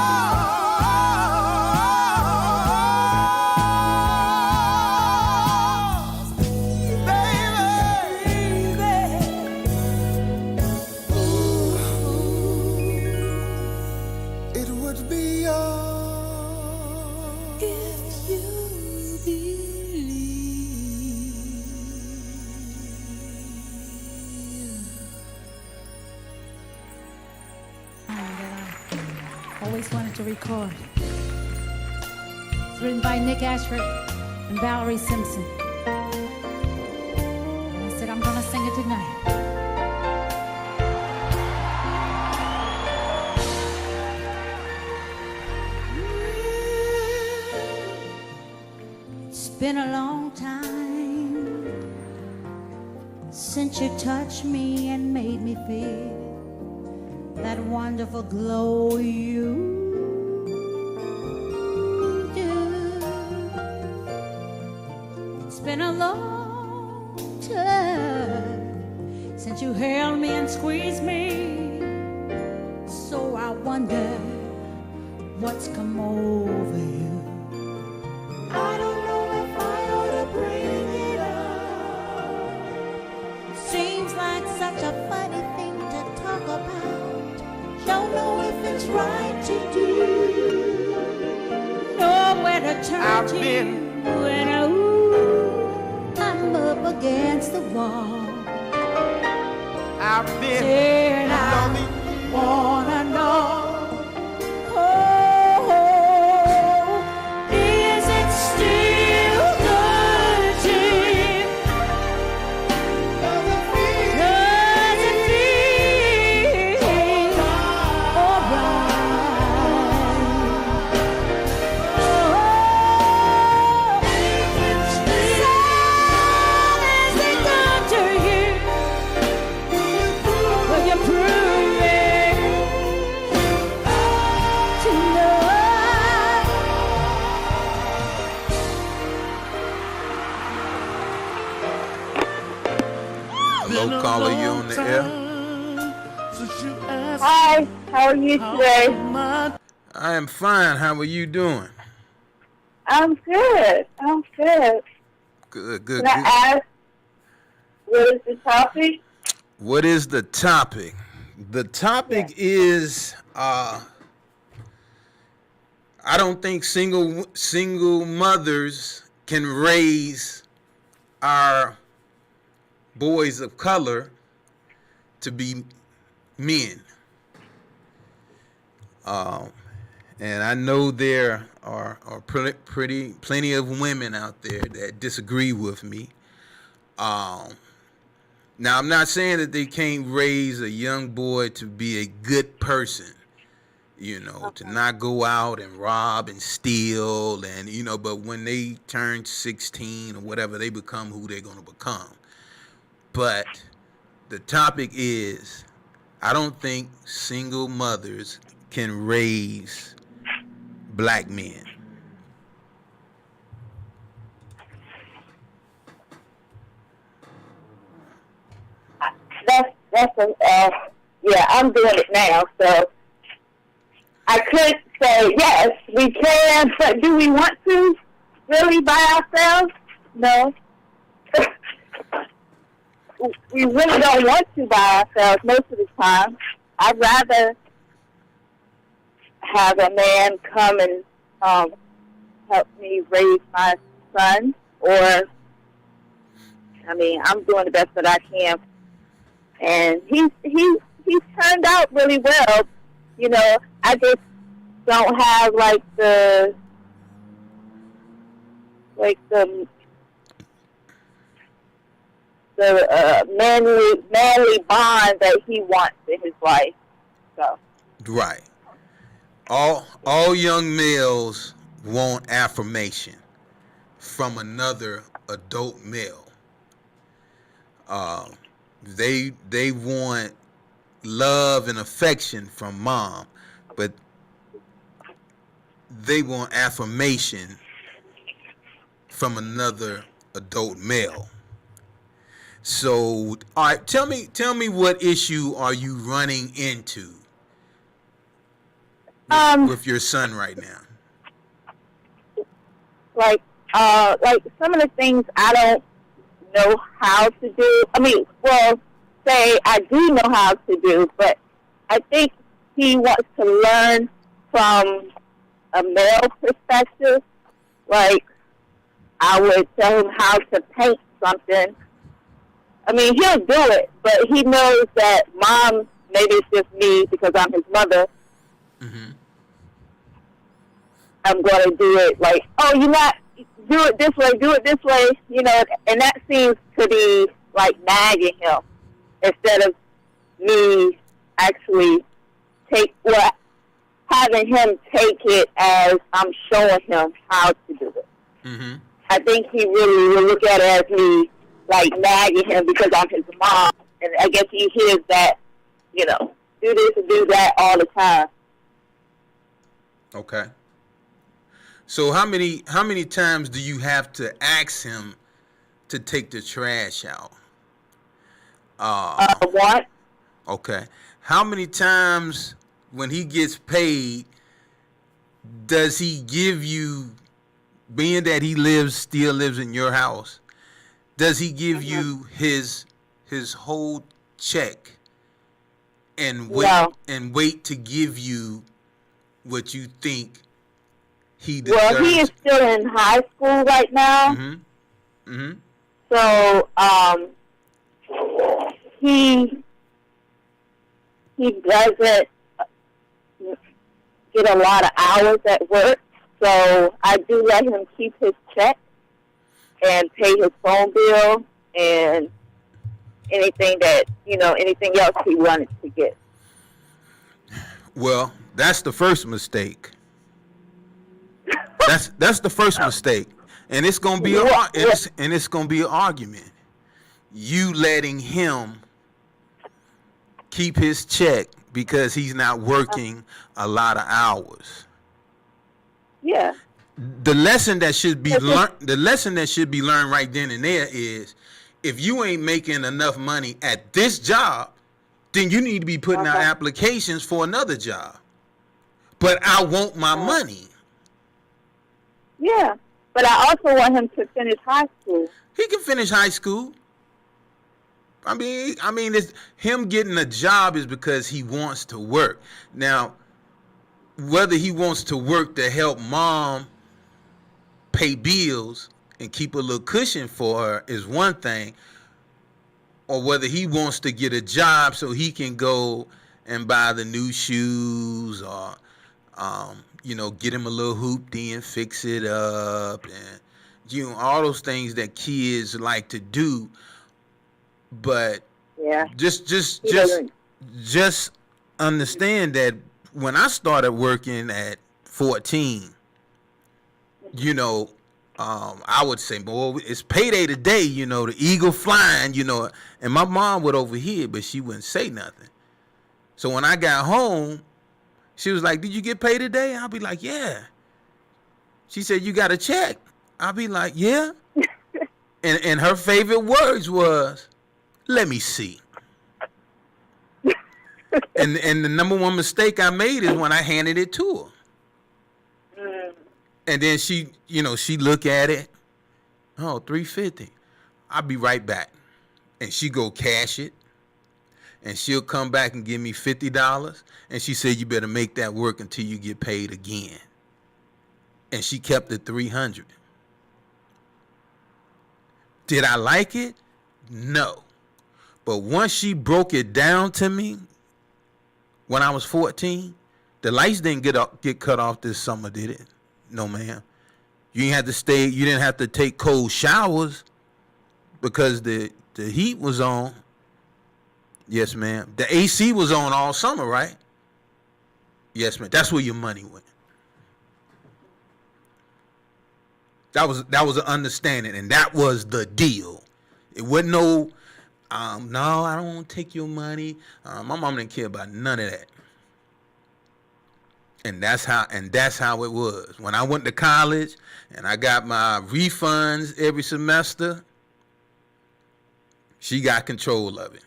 baby. Ooh, it would be yours. If you believe. to record. It's written by Nick Ashford and Valerie Simpson. And I said, I'm gonna sing it tonight. It's been a long time since you touched me and made me feel that wonderful glow you do. It's been a long time since you held me and squeezed me, so I wonder what's come over you. I don't know if I ought to bring it up. Seems like such a funny thing to talk about. Don't know if it's right to do. Nowhere to turn to. And I'm up against the wall. I've been Saying I loving you. wanna know. Is it still good to you? Does it feel Hello, caller, you on the air? Hi, how are you today? I am fine. How are you doing? I'm good. Good. Can I ask, what is the topic? What is the topic? The topic is I don't think single mothers can raise our boys of color to be men. And I know there are plenty of women out there that disagree with me. Now, I'm not saying that they can't raise a young boy to be a good person, to not go out and rob and steal but when they turn 16 or whatever, they become who they're going to become. But the topic is, I don't think single mothers can raise black men. I'm doing it now, so I could say yes, we can, but do we want to really by ourselves? No. We really don't want to by ourselves most of the time. I'd rather have a man come and help me raise my son, or, I'm doing the best that I can. And he's turned out really well. I just don't have the manly bond that he wants in his life. So. Right. All young males want affirmation from another adult male. They want love and affection from mom, but they want affirmation from another adult male. So, all right, tell me what issue are you running into with your son right now? Like some of the things I don't know how to do. Say I do know how to do, but I think he wants to learn from a male perspective. Like, I would tell him how to paint something. He'll do it, but he knows that mom, maybe it's just me because I'm his mother, I'm going to do it like, oh, you're not, do it this way, you know, and that seems to be like nagging him instead of me actually having him take it as I'm showing him how to do it. Mm-hmm. I think he really will look at it as me like nagging him because I'm his mom, and I guess he hears that, you know, do this and do that all the time. Okay. So how many times do you have to ask him to take the trash out? What? Okay. How many times when he gets paid does he give you, being that he still lives in your house, does he give you his whole check and wait to give you what you think he deserves? Well, he is still in high school right now. Mm-hmm. Mm-hmm. So, he doesn't get a lot of hours at work. So I do let him keep his check and pay his phone bill and anything else he wanted to get. Well, that's the first mistake. That's the first mistake, and it's gonna be it's gonna be an argument. You letting him keep his check because he's not working a lot of hours. Yeah. The lesson that should be learned right then and there is, if you ain't making enough money at this job, then you need to be putting out applications for another job. But I want my money. Yeah, but I also want him to finish high school. He can finish high school. I mean, it's him getting a job is because he wants to work. Now, whether he wants to work to help mom pay bills and keep a little cushion for her is one thing, or whether he wants to get a job so he can go and buy the new shoes, or get him a little hoopty and fix it up, and all those things that kids like to do. But yeah, just understand that when I started working at 14, I would say, boy, it's payday today, the eagle flying, and my mom would overhear, but she wouldn't say nothing. So when I got home, she was like, did you get paid today? I'll be like, yeah. She said, you got a check? I'll be like, yeah. and her favorite words was, let me see. and the number one mistake I made is when I handed it to her. And then she look at it. Oh, $350. I'll be right back. And she go cash it. And she'll come back and give me $50. And she said, you better make that work until you get paid again. And she kept the $300. Did I like it? No. But once she broke it down to me, when I was 14, the lights didn't get cut off this summer, did it? No, ma'am. You didn't have to take cold showers because the heat was on. Yes, ma'am. The AC was on all summer, right? Yes, ma'am. That's where your money went. That was an understanding, and that was the deal. It wasn't no, no, I don't want to take your money. My mom didn't care about none of that. And that's how it was. When I went to college and I got my refunds every semester, she got control of it.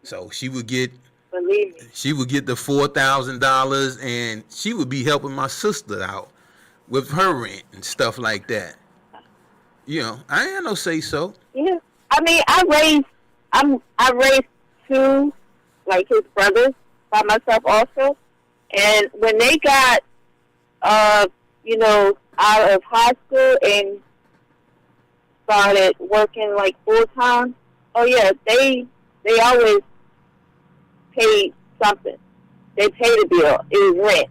So she would get the $4,000, and she would be helping my sister out with her rent and stuff like that. I ain't no say so. Yeah, I mean, I raised two, like his brothers, by myself also. And when they got, out of high school and started working like full time, oh yeah, they always paid something. They paid a bill. It was rent.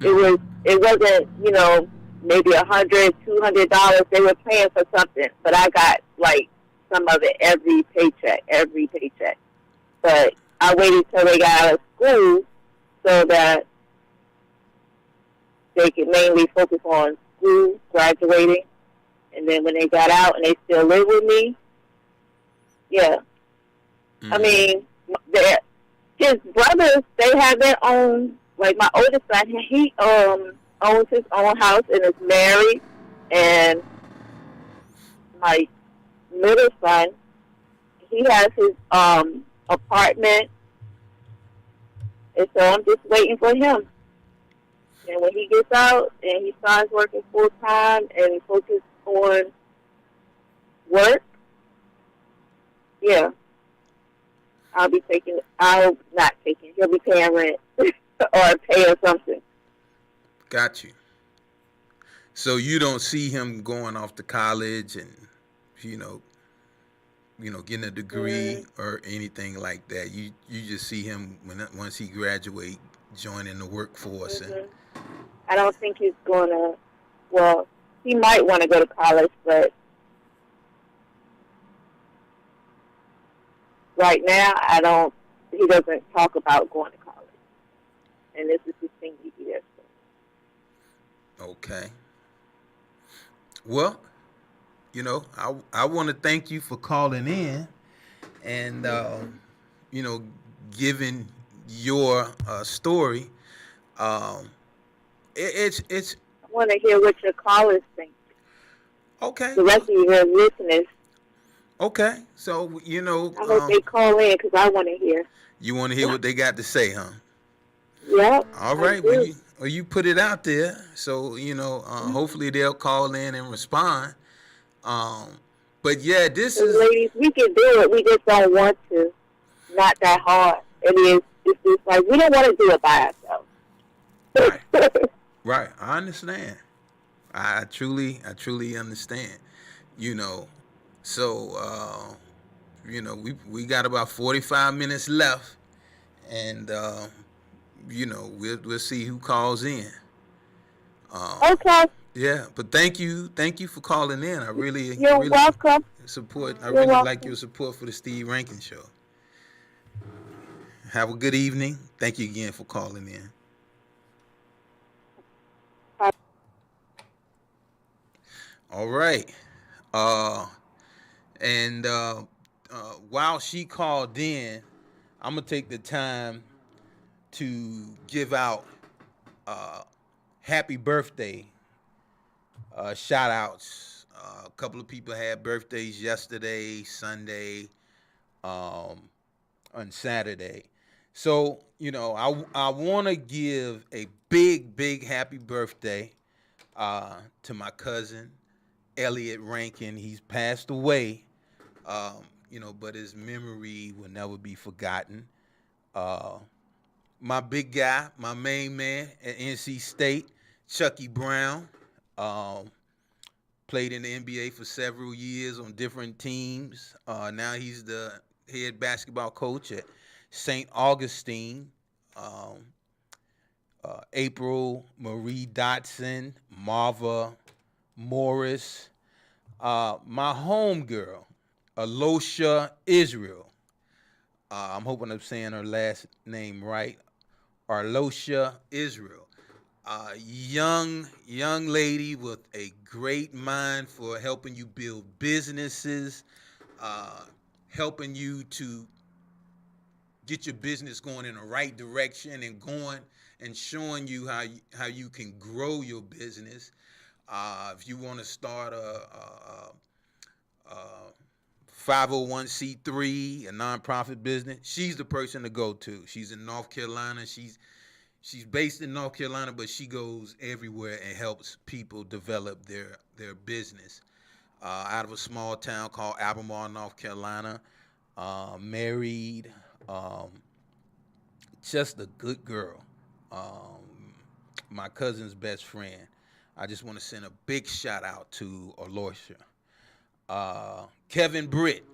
It wasn't, you know, maybe $100, $200 they were paying for something, but I got like some of it every paycheck. But I waited till they got out of school so that they could mainly focus on school, graduating, and then when they got out and they still live with me, yeah. I mean, his brothers, they have their own. Like my oldest son, he owns his own house and is married, and my middle son, he has his apartment, and so I'm just waiting for him. And when he gets out and he starts working full time and focus on work, yeah, he'll be paying rent or pay or something. Got you. So you don't see him going off to college and, you know, getting a degree or anything like that. You just see him once he graduate, joining the workforce. And I don't think he's gonna. Well, he might want to go to college, but right now, he doesn't talk about going to college. And this is his senior year. So. Okay. Well, I want to thank you for calling in and, giving your story. It's. I want to hear what your callers think. Okay. The rest of your listeners. Okay. So, I hope they call in because I want to hear. You want to hear what they got to say, huh? Yeah. All right. Well, you put it out there. So, hopefully they'll call in and respond. But yeah, this is. Ladies, we can do it. We just don't want to. Not that hard. It's just like we don't want to do it by ourselves. Right. I understand. I truly understand. So, we got about 45 minutes left, and we'll see who calls in. Okay. Yeah, but thank you for calling in. I really You're welcome. Support. I You're really welcome. like your support for the Steve Rankin Show. Have a good evening. Thank you again for calling in. Bye. All right. And while she called in, I'm gonna take the time to give out happy birthday shout outs. A couple of people had birthdays yesterday, Sunday, on Saturday. So, I want to give a big happy birthday to my cousin, Elliot Rankin. He's passed away, but his memory will never be forgotten. My big guy, my main man at NC State, Chucky Brown, played in the NBA for several years on different teams. Now he's the head basketball coach at St. Augustine. April Marie Dotson, Marva Morris, my homegirl, Alosha Israel. I'm hoping I'm saying her last name right. Alosha Israel. Young lady with a great mind for helping you build businesses, helping you to get your business going in the right direction and going and showing you how you can grow your business. If you want to start a 501c3, a nonprofit business, she's the person to go to. She's in North Carolina. She's based in North Carolina, but she goes everywhere and helps people develop their business. Out of a small town called Albemarle, North Carolina. Married. Just a good girl. My cousin's best friend. I just want to send a big shout out to Alosha. Kevin Britt,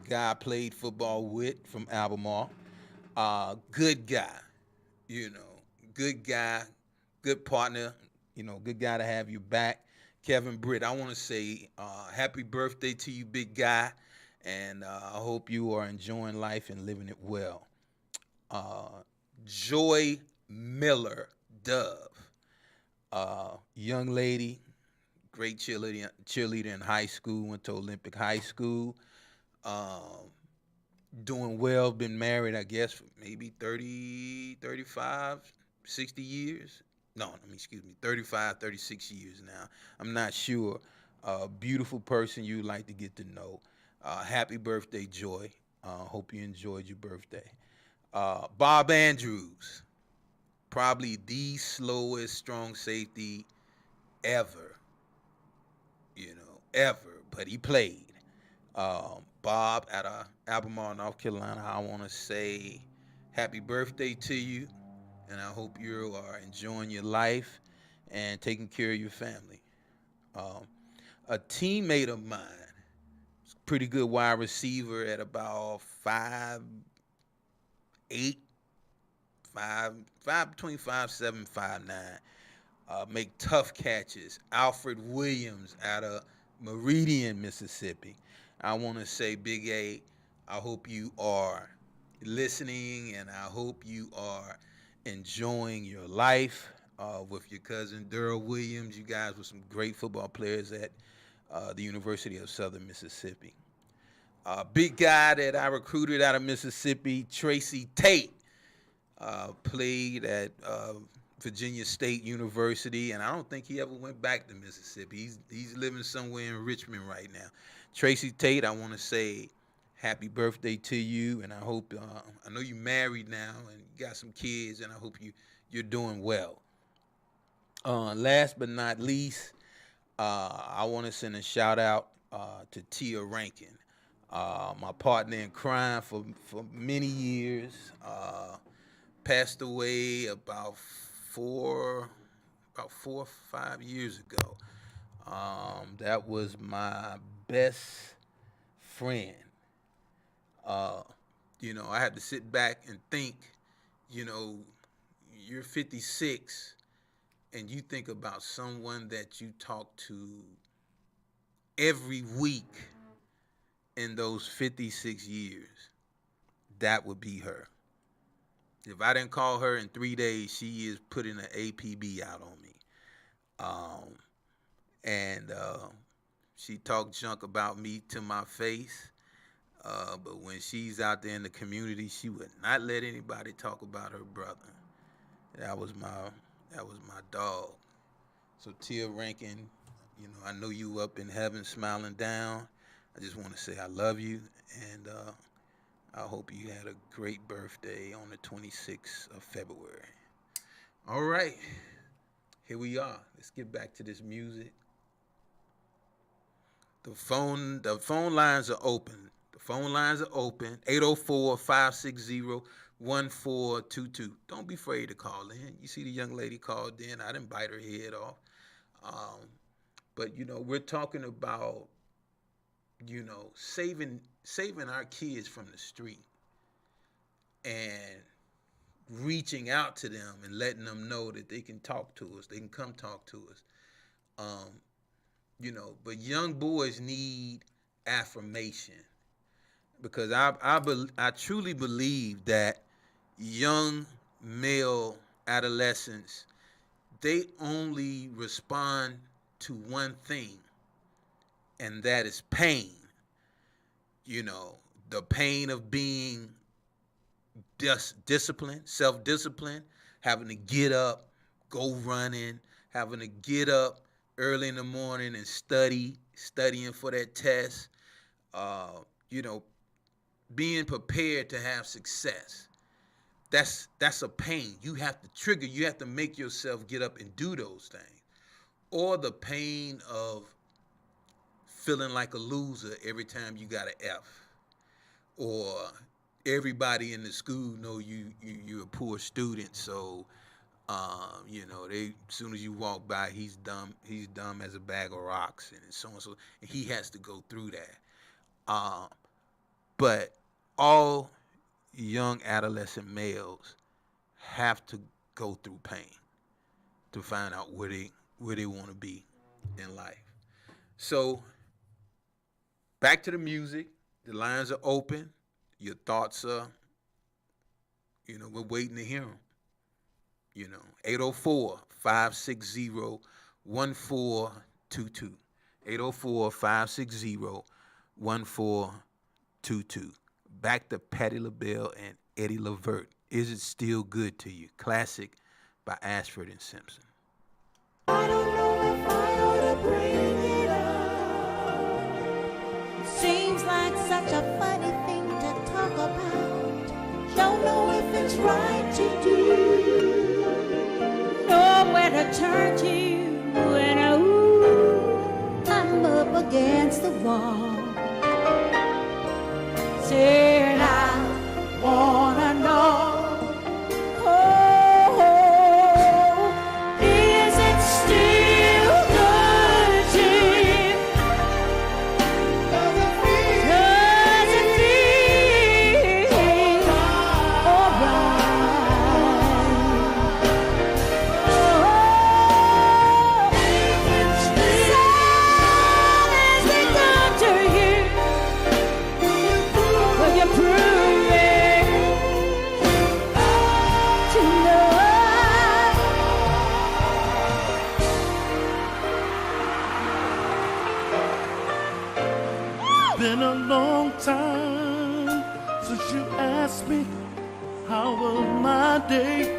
guy I played football with from Albemarle. Good guy, good good partner, good guy to have you back. Kevin Britt, I want to say happy birthday to you, big guy, and I hope you are enjoying life and living it well. Uh, Joy Miller Dove, young lady, great cheerleader in high school, went to Olympic High School. Um, Doing well, been married, I guess, for maybe 30, 35, 60 years. No, I mean, excuse me, 35, 36 years now. I'm not sure. Beautiful person you'd like to get to know. Happy birthday, Joy. Hope you enjoyed your birthday. Bob Andrews, probably the slowest strong safety ever, ever, but he played. Bob out of Albemarle, North Carolina, I want to say happy birthday to you, and I hope you are enjoying your life and taking care of your family. Um, a teammate of mine, pretty good wide receiver at about 5'8", between 5'7", 5'9". Make tough catches. Alfred Williams out of Meridian, Mississippi. I want to say, Big A, I hope you are listening, and I hope you are enjoying your life with your cousin Daryl Williams. You guys were some great football players at the University of Southern Mississippi. Big guy that I recruited out of Mississippi, Tracy Tate, played at Virginia State University, and I don't think he ever went back to Mississippi. He's living somewhere in Richmond right now. Tracy Tate, I want to say happy birthday to you, and I hope I know you're married now and you got some kids, and I hope you're doing well. Last but not least, I want to send a shout out to Tia Rankin, my partner in crime for many years. Passed away about 4 or 5 years ago. That was my best friend. I had to sit back and think, you're 56 and you think about someone that you talk to every week in those 56 years. That would be her. If I didn't call her in 3 days, she is putting an APB out on me. And she talked junk about me to my face. But when she's out there in the community, she would not let anybody talk about her brother. That was my dog. So Tia Rankin, I know you up in heaven smiling down. I just want to say I love you, and I hope you had a great birthday on the 26th of February. All right, here we are. Let's get back to this music. The phone lines are open. The phone lines are open. 804-560-1422. Don't be afraid to call in. You see the young lady called in. I didn't bite her head off. But we're talking about saving our kids from the street and reaching out to them and letting them know that they can talk to us. They can come talk to us. But young boys need affirmation, because I truly believe that young male adolescents, they only respond to one thing, and that is pain. The pain of being disciplined, self-discipline, having to get up, go running, having to get up early in the morning and studying for that test, being prepared to have success. That's a pain. You have to make yourself get up and do those things. Or the pain of feeling like a loser every time you got an F. Or everybody in the school know you're a poor student, so they as soon as you walk by, he's dumb as a bag of rocks, and so on. So and he has to go through that. But all young adolescent males have to go through pain. to find out where they want to be in life. So back to the music. The lines are open. Your thoughts are, we're waiting to hear them. 804-560-1422. 804-560-1422. Back to Patti LaBelle and Eddie Levert. Is It Still Good to You? Classic by Ashford and Simpson. I don't know if I ought to bring it up. Seems like such a funny thing to talk about. Don't know if it's right to do. Nowhere to turn to, and I'm up against the wall. Said I wanna know. Been a long time since you asked me how was my day.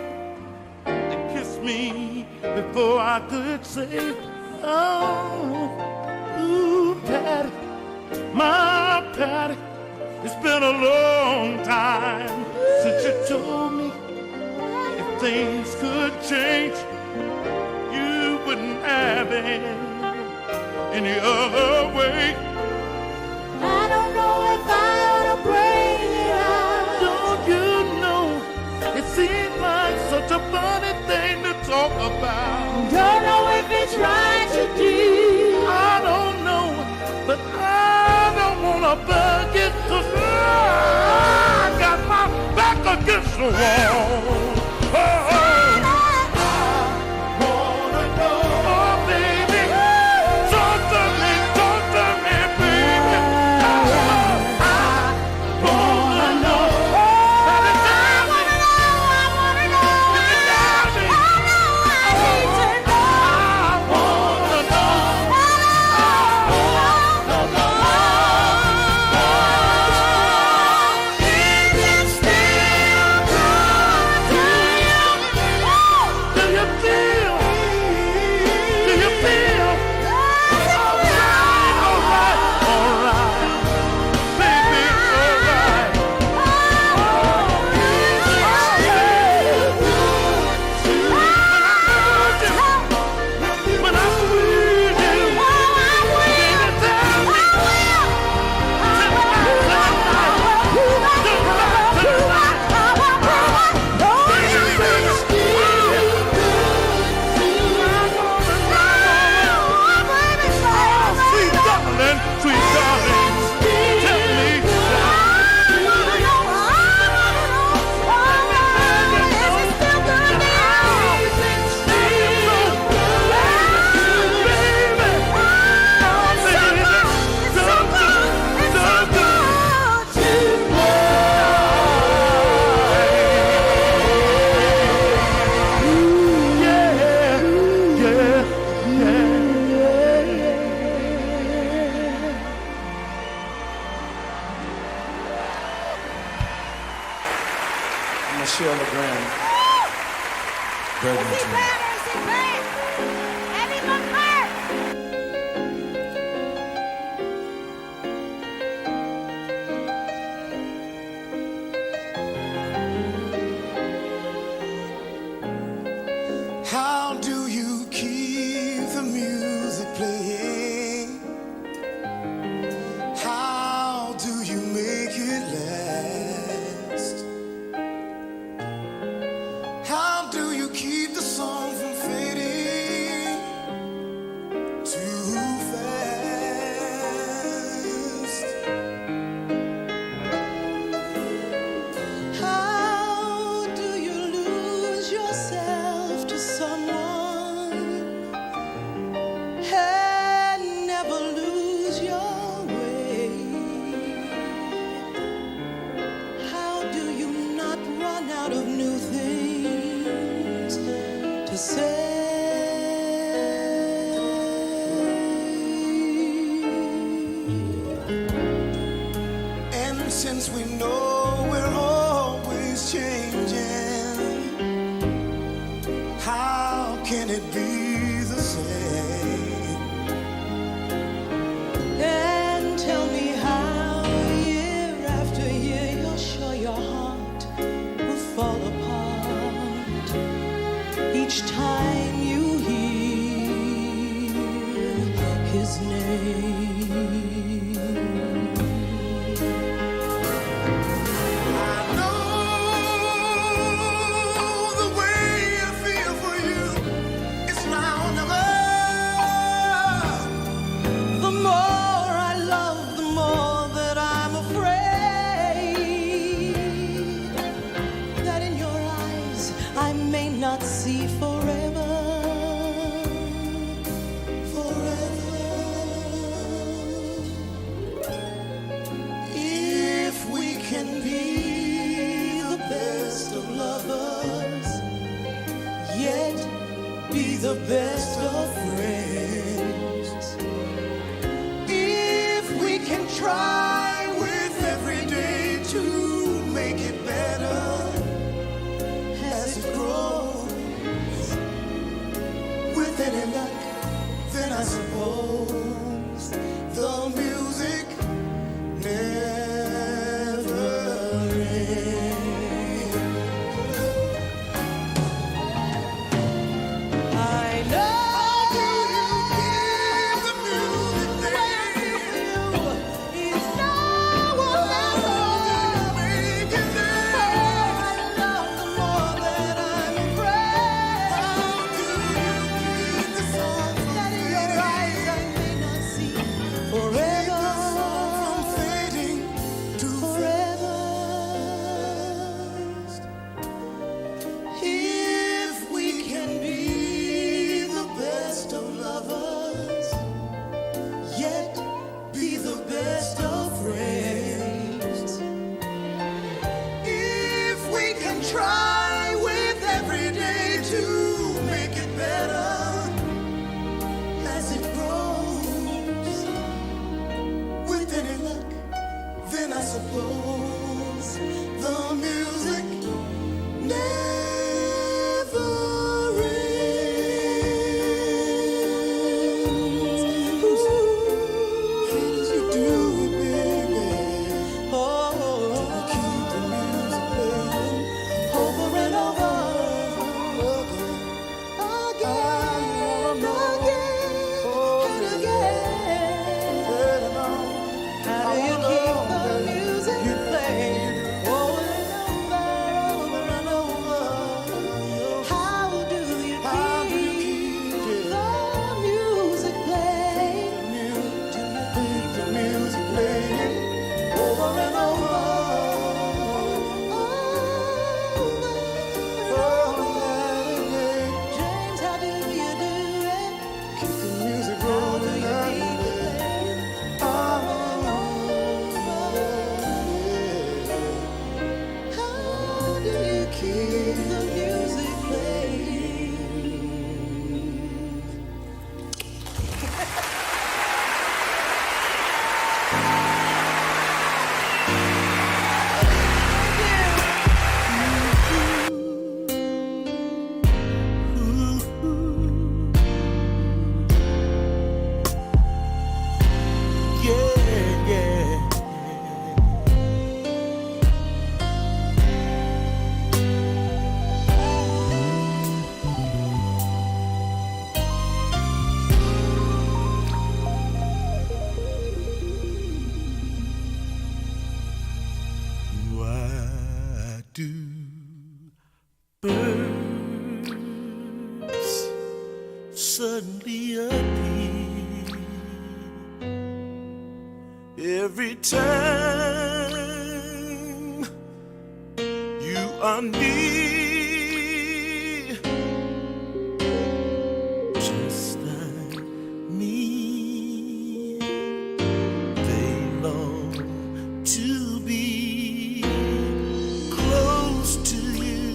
You kissed me before I could say, oh, ooh, Patty, my Patty. It's been a long time since you told me if things could change, you wouldn't have it any other way. I don't know if I ought to bring it up. Don't you know, it seems like such a funny thing to talk about. Don't know if it's right to do. I don't know, but I don't want to bug it, 'cause I got my back against the wall. How do you keep the music playing? How do you make it last? How do you keep the say. And tell me how year after year you're sure your heart will fall apart each time you hear his name. I know the way I feel for you is now or never. The more I love, the more that I'm afraid that in your eyes I may not see forever. If we can be the best of lovers, Yet be the best of friends. if we can try with every day to make it better as it grows, with any luck, then I suppose the music never ends. I know Keep the music playing. it's now or never. Make it The more I love, the more that I'm afraid keep the song that in your eyes I may not see forever. from fading to Forever. If we can be the best of lovers, Yet be the best of friends. if we can try with every day to make it better as it grows, with any luck, then I suppose the music never ends. How does you do it, baby? Keep the music playing Over and over. again, Again, and again. How do you keep the music playing over and over and over? How do you keep the music playing? Do you keep the music playing over and over. James, how do you do it? Keep the music How do rolling you keep it playing over and over? How do you keep the music playing? Yeah, yeah. Why do birds suddenly appear every time you are near? Just like me, they long to be close to you.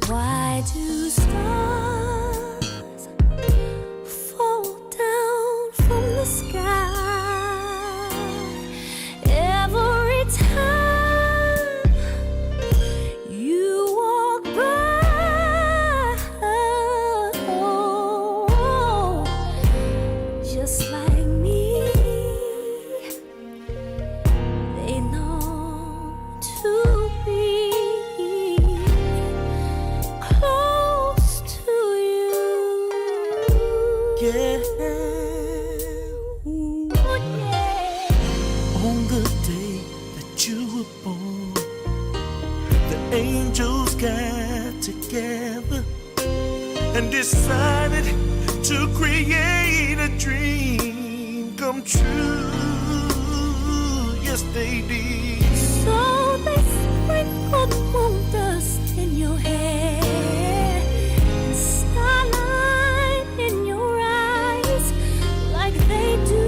Why do stars fall down from the sky every time angels got together and decided to create a dream come true. Yes, they did. So they sprinkled moon dust in your hair, and starlight in your eyes, like they do.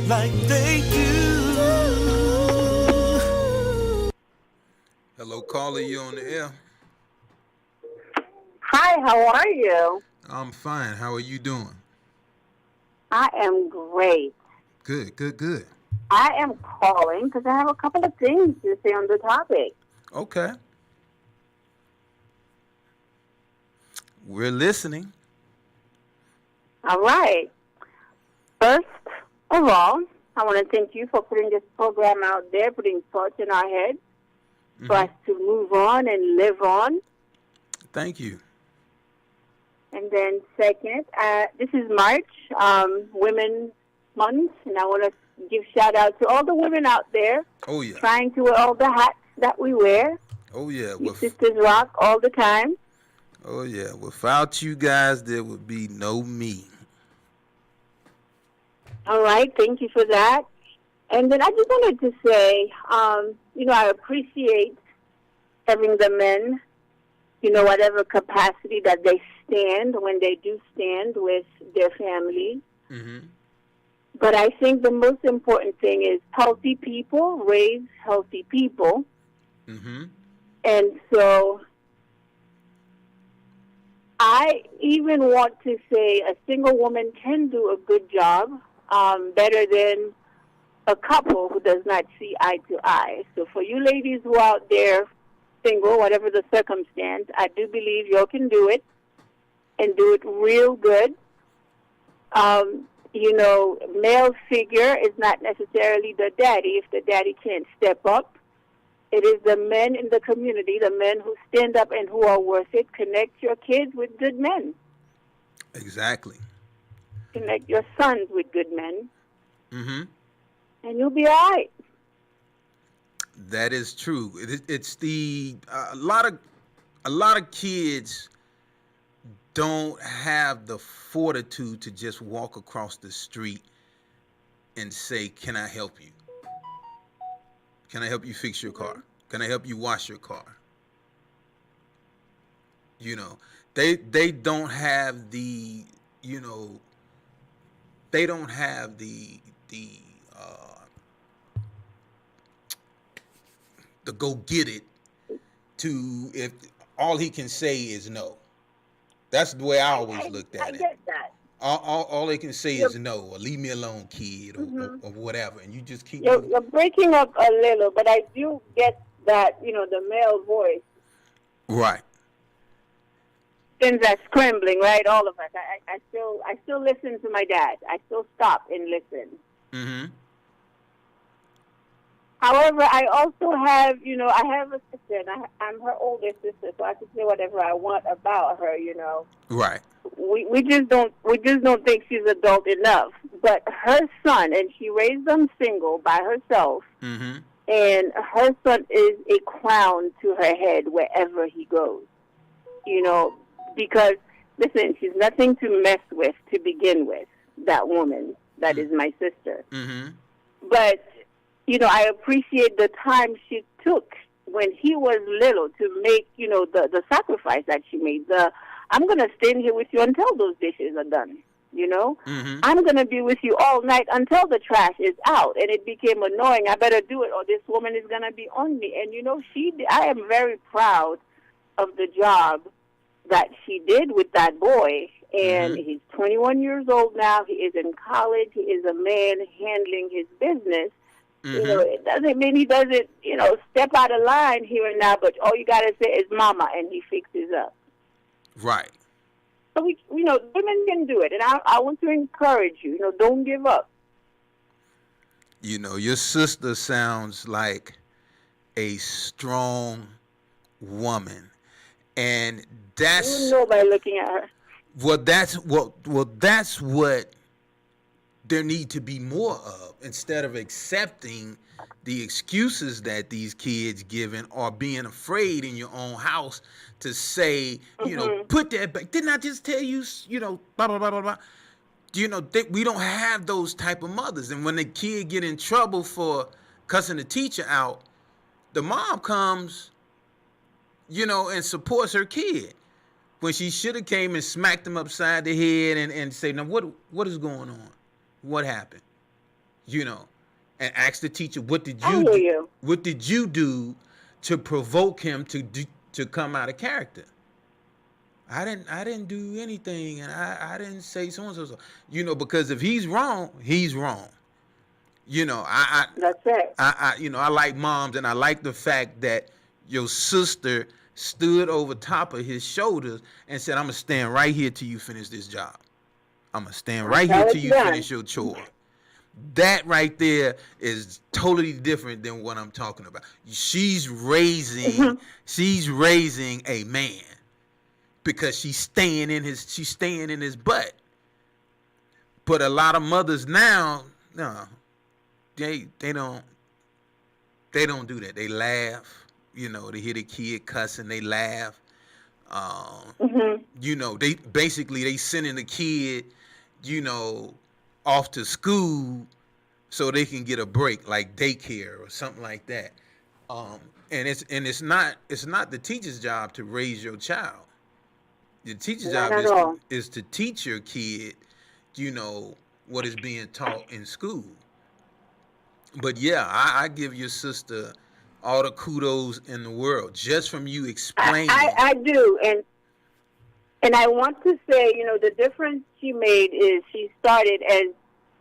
Like they do. Hello, caller, you on the air? Hi, how are you? I'm fine. How are you doing? I am great. Good, good, good. I am calling because I have a couple of things to say on the topic. Okay. We're listening. All right. First of all, I want to thank you for putting this program out there, putting thoughts in our heads for us to move on and live on. Thank you. And then second, this is March, Women's Month, and I want to give shout out to all the women out there Oh, yeah. trying to wear all the hats that we wear. Oh, yeah. We sisters rock all the time. Oh, yeah. Without you guys, there would be no me. All right, thank you for that. And then I just wanted to say, I appreciate having the men, whatever capacity that they stand when they do stand with their family. Mm-hmm. But I think the most important thing is healthy people raise healthy people. Mm-hmm. And so I even want to say a single woman can do a good job, better than a couple who does not see eye to eye. So for you ladies who are out there single, whatever the circumstance, I do believe you can do it and do it real good. Male figure is not necessarily the daddy if the daddy can't step up. It is the men in the community, the men who stand up and who are worth it. Connect your kids with good men. Exactly. Connect your sons with good men. Mm-hmm. And you'll be all right. That is true. It's a lot of kids don't have the fortitude to just walk across the street and say, "Can I help you? Can I help you fix your car? Can I help you wash your car?" They don't have the go get it to, if all he can say is no. That's the way I always looked at it. I get that. All they can say is no, or leave me alone, kid, or whatever, and you just keep. You're breaking up a little, but I do get that, the male voice. Right. Sends that scrambling, right? All of us. I still listen to my dad. I still stop and listen. Mm-hmm. However, I also have, I have a sister, and I'm her older sister, so I can say whatever I want about her, Right. We just don't think she's adult enough. But her son, and she raised them single by herself, Mm-hmm. and her son is a crown to her head wherever he goes. Because listen, she's nothing to mess with to begin with. That woman, that is my sister. Mm-hmm. But I appreciate the time she took when he was little to make, the sacrifice that she made. I'm going to stand here with you until those dishes are done, Mm-hmm. I'm going to be with you all night until the trash is out. And it became annoying. I better do it or this woman is going to be on me. And, I am very proud of the job that she did with that boy. And Mm-hmm. he's 21 years old now. He is in college. He is a man handling his business. Mm-hmm. It doesn't mean he doesn't, step out of line here and now, but all you got to say is mama, and he fixes up. Right. So, women can do it, and I want to encourage you, don't give up. Your sister sounds like a strong woman, and that's... You know by looking at her. That's what there need to be more of, instead of accepting the excuses that these kids giving, or being afraid in your own house to say, put that back. Didn't I just tell you, blah, blah, blah, blah, blah. We don't have those type of mothers. And when the kid get in trouble for cussing the teacher out, the mom comes, and supports her kid, when she should have came and smacked him upside the head and say, now what is going on? What happened? And ask the teacher, what did you do to provoke him to come out of character? I didn't do anything, and I didn't say so and so. Because if he's wrong, he's wrong. That's it. I like moms, and I like the fact that your sister stood over top of his shoulders and said, I'm going to stand right here till you finish this job. I'm going to stand right here till you finish your chore. That right there is totally different than what I'm talking about. She's raising a man because she's staying in his butt. But a lot of mothers now, no, they don't do that. They laugh. They hear the kid cussing, they laugh. They sending the kid, off to school so they can get a break, like daycare or something like that. And it's not the teacher's job to raise your child. The teacher's job is to teach your kid, what is being taught in school. But yeah, I give your sister all the kudos in the world just from you explaining. I do, and I want to say, the difference she made is she started as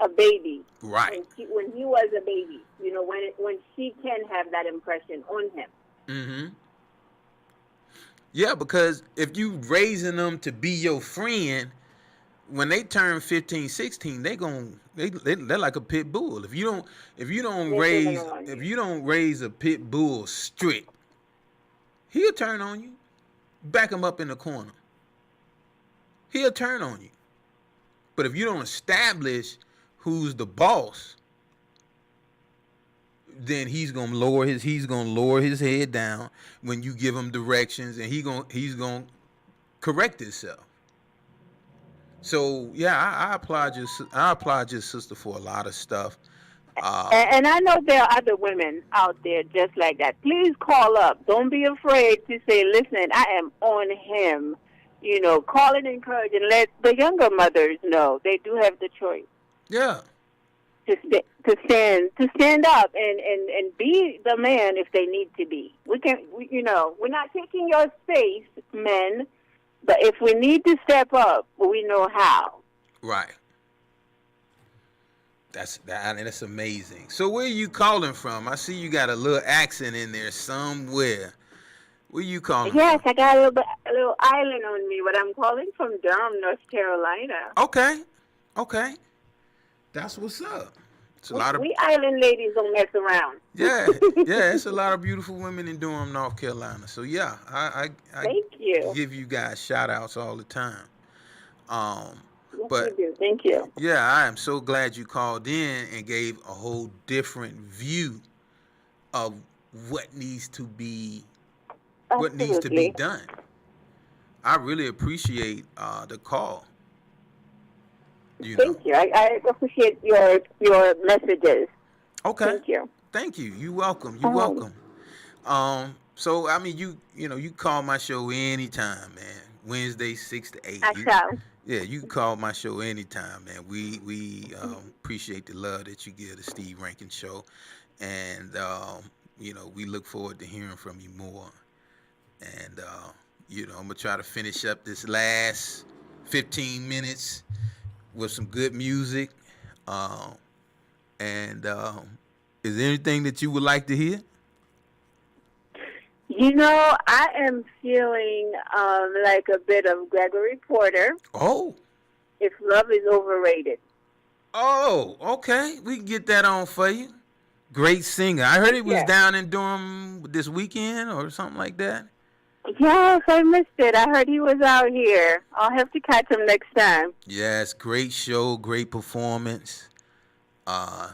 a baby, right? When he was a baby, when she can have that impression on him. Mm-hmm. Yeah, because if you raising them to be your friend, when they turn 15, 16, they're like a pit bull. If you don't raise a pit bull strict, he'll turn on you. Back him up in the corner. He'll turn on you. But if you don't establish who's the boss, then he's gonna lower his head down when you give him directions, and he's gonna correct himself. So yeah, I applaud your sister for a lot of stuff. And I know there are other women out there just like that. Please call up. Don't be afraid to say, listen, I am on him. Call and encourage, and let the younger mothers know they do have the choice. Yeah. To stand up and be the man if they need to be. We're not taking your space, men. But if we need to step up, we know how. Right. That's amazing. So where are you calling from? I see you got a little accent in there somewhere. Where you calling from? Yes, I got a little island on me, but I'm calling from Durham, North Carolina. Okay. That's what's up. It's a lot of we island ladies don't mess around. Yeah, it's a lot of beautiful women in Durham, North Carolina. So yeah, I thank you. Give you guys shout outs all the time. Yes, but you do. Thank you. Yeah, I am so glad you called in and gave a whole different view of what needs to be done. I really appreciate the call. Thank you. I appreciate your messages. Okay. Thank you. You're welcome. You're welcome. So I mean, you call my show anytime, man. Wednesday 6 to 8. Yeah, you can call my show anytime, man. We appreciate the love that you give the Steve Rankin Show, and we look forward to hearing from you more. And I'm gonna try to finish up this last 15 minutes with some good music. Is there anything that you would like to hear? I am feeling like a bit of Gregory Porter. Oh. If Love is Overrated. Oh, okay. We can get that on for you. Great singer. I heard he was down in Durham this weekend or something like that. Yes, I missed it. I heard he was out here. I'll have to catch him next time. Yes, great show, great performance. Uh,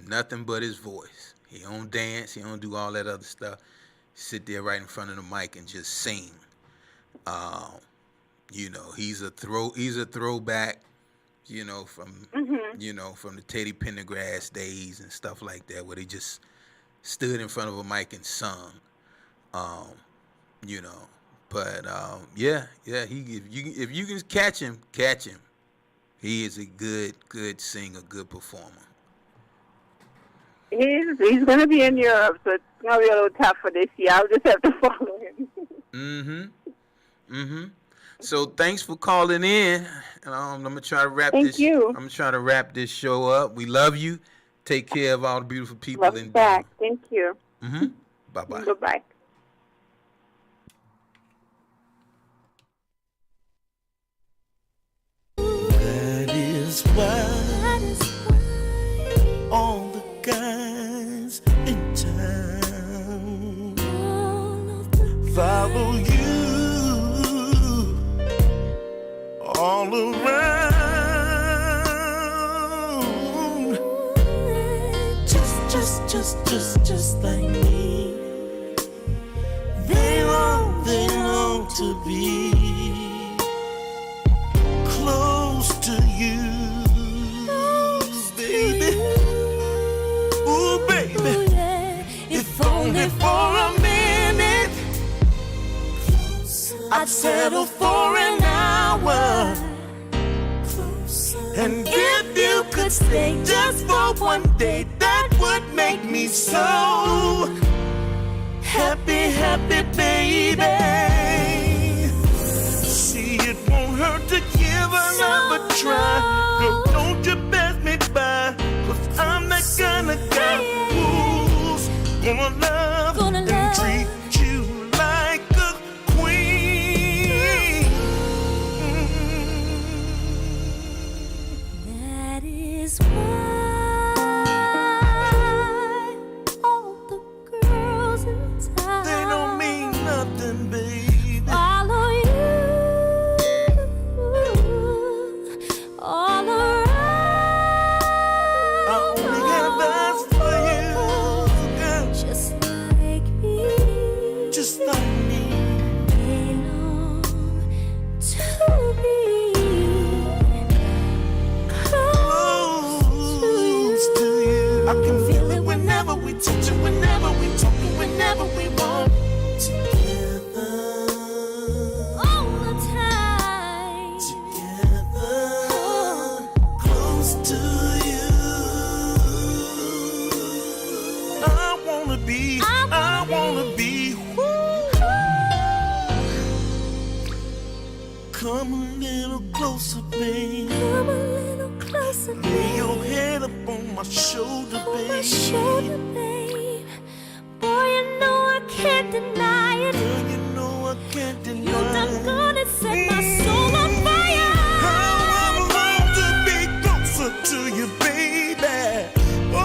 Nothing but his voice. He don't dance. He don't do all that other stuff. Sit there right in front of the mic and just sing. You know, he's a throwback. You know, from from the Teddy Pendergrass days and stuff like that, where they just stood in front of a mic and sung. You know, but yeah. He if you can catch him. He is a good singer, good performer. He's going to be in Europe, so it's going to be a little tough for this year. I'll just have to follow him. So thanks for calling in. I'm gonna try to wrap Thank this. you. I'm gonna try to wrap this show up. We love you. Take care of all the beautiful people. Love back. Thank you. Bye bye. Bye-bye. That is why all the guys in town follow you all around. Just like me. They long to be close to you, baby. Ooh, baby. If only for a minute, I'd settle for an hour. And if you could stay just for one day, that would make me so happy, baby. See, it won't hurt to give another try. Girl, don't you pass me by, 'cause I'm that kind of guy who's gonna love and treat you like a queen. That is why all the girls in town, They don't mean nothing, baby. follow you all around. I only have eyes for you, girl, Just like me, just like me. they long to be Close to you. I can feel it whenever we touch it, whenever we talk it, whenever we want. Together, all the time. together, close to you. I wanna be. Come a little closer, babe. Come a little closer, Lay your babe. head up on my shoulder, On my babe. shoulder, babe. Boy, you know I can't deny it. Girl, you know I can't deny You done gonna set my soul on fire. how I long to be closer to you, baby. Oh,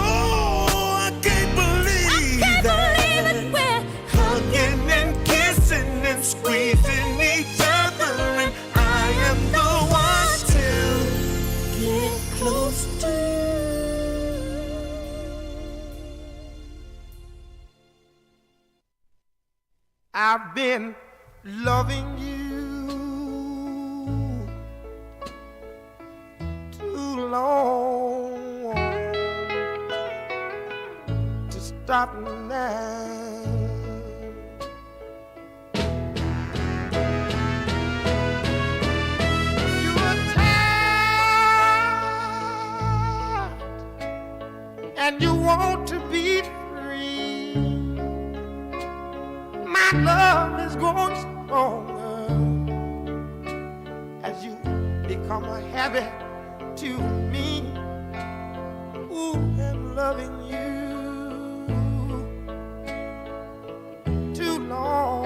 I can't believe I can't that. believe it. We're Hugging and kissing and squeezing each other, and I am the one to get close to. I've been loving you too long to stop now. You're tired and you want to be free. My love is growing stronger as you become a habit to me. Ooh, and loving you too long.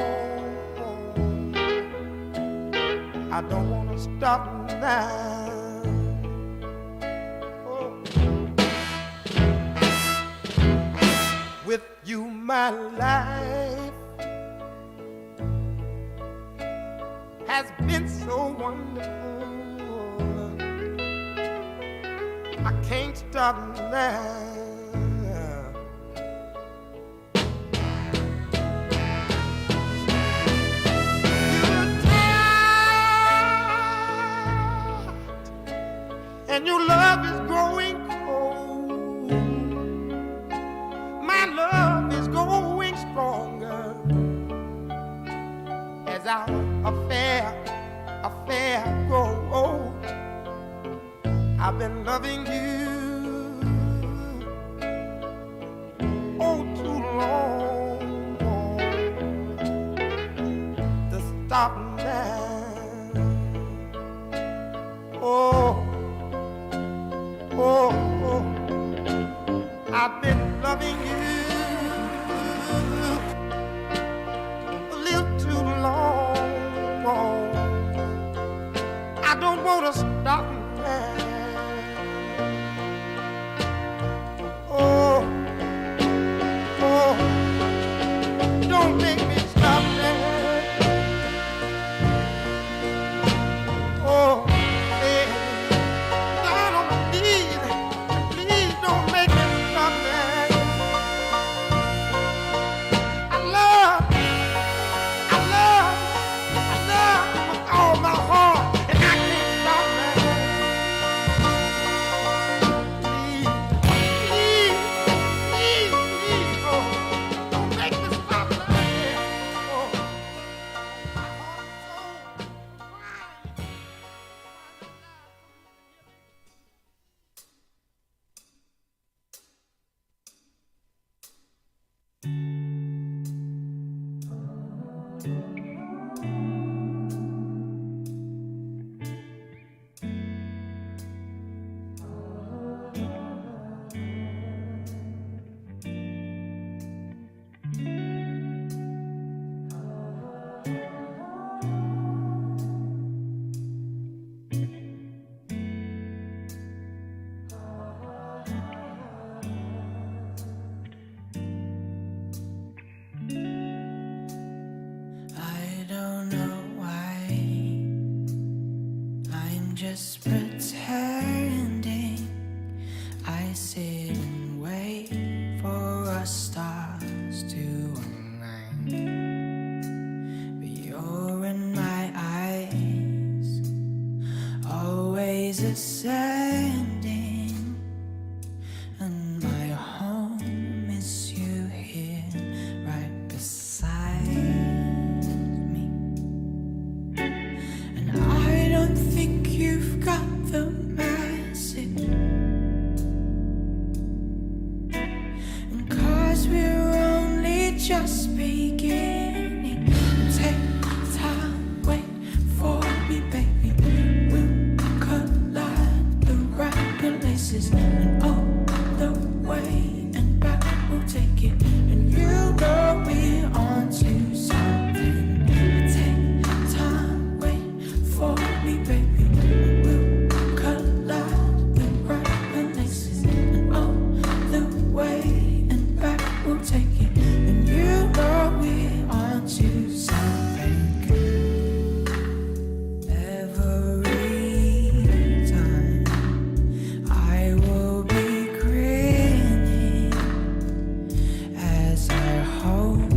I don't want to stop now. Oh. With you, my life has been so wonderful. I can't stop now. And your love is growing cold. My love is growing stronger as our affair grows old. I've been loving you oh too long to stop now. Oh. Oh, oh, I've been loving you a little too long. I don't want to stop now. Oh, oh, don't make me stop now. Oh, yeah. Just pretending. I sit and wait for us stars to align, but you're in my eyes, always ascending, and my home is you here right beside me. And I don't think you've got the message, and 'cause we're only just beginning. Take time, wait for me, baby. We'll collide the right places, and all the way and back we'll take it. And you know we're on to something. Take time, wait for me, baby. We'll collide the right places, and all the way and back we'll take it. And you know we're on to something. Every time I will be grinning as I hope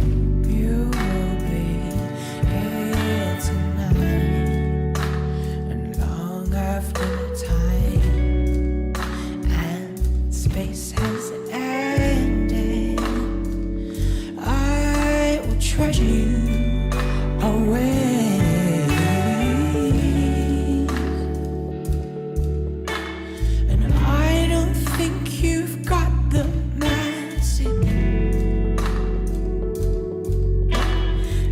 you will be here tonight. And long after time and space has ended, I will treasure you always. And I don't think you've got the message,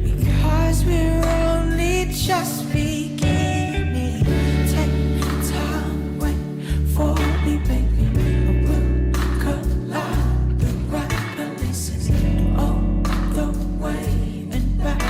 because we're only just beginning. Take time, wait for me, baby. We'll collide the right places, and all the way and back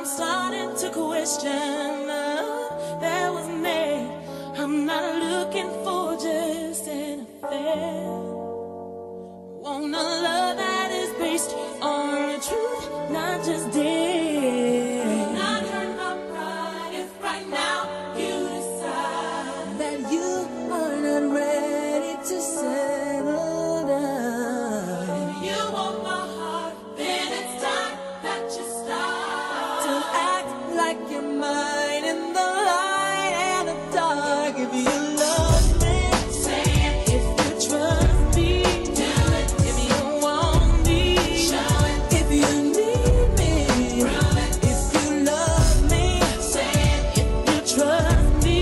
I'm starting to question that was me. I'm not looking for just an affair. Want a love that is based on the truth, not just dead. Not hurt my pride if right now you decide that you are not ready to settle down. If you want my heart, then it's time that you start to act like you're mine in the light and the dark. If you love me, say it. If you trust me, do it. If you want me, show it. If you need me, prove it. If you love me, say it. If you trust me,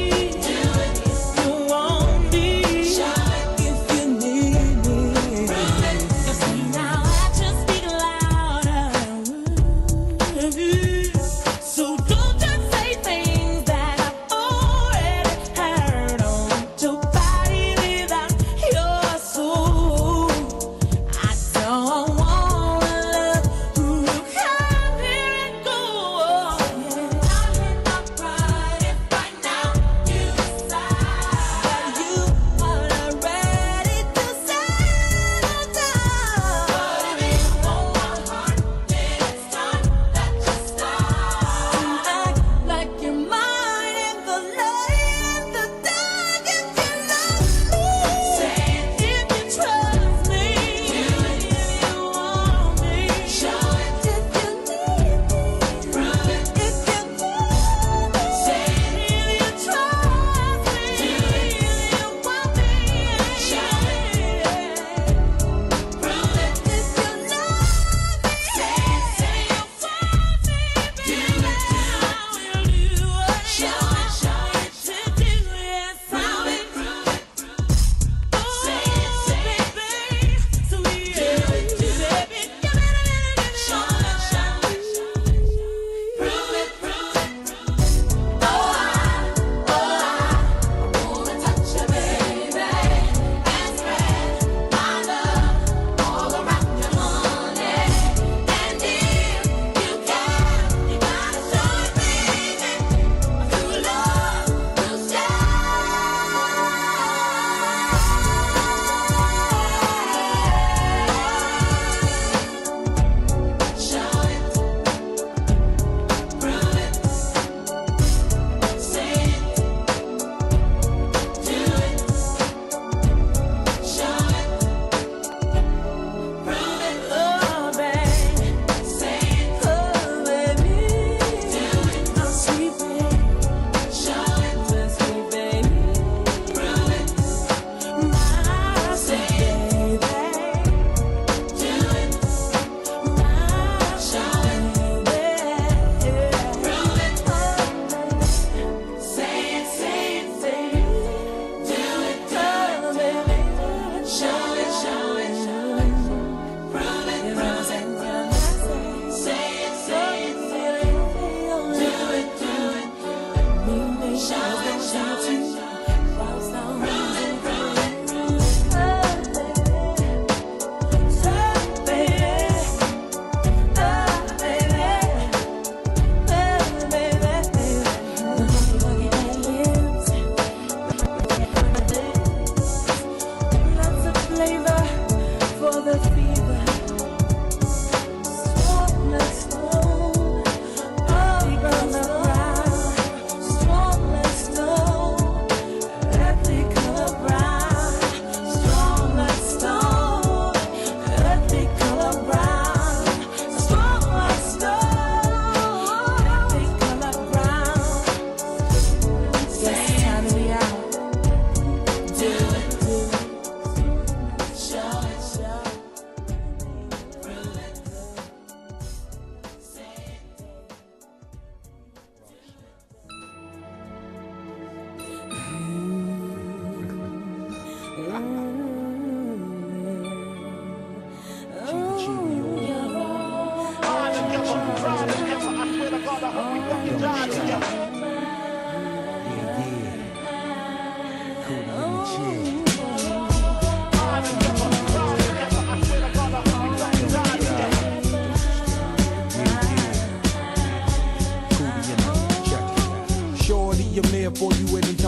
do it. If you want me, show it. If you need me, prove it. You see now actions speak louder than words. So don't just say things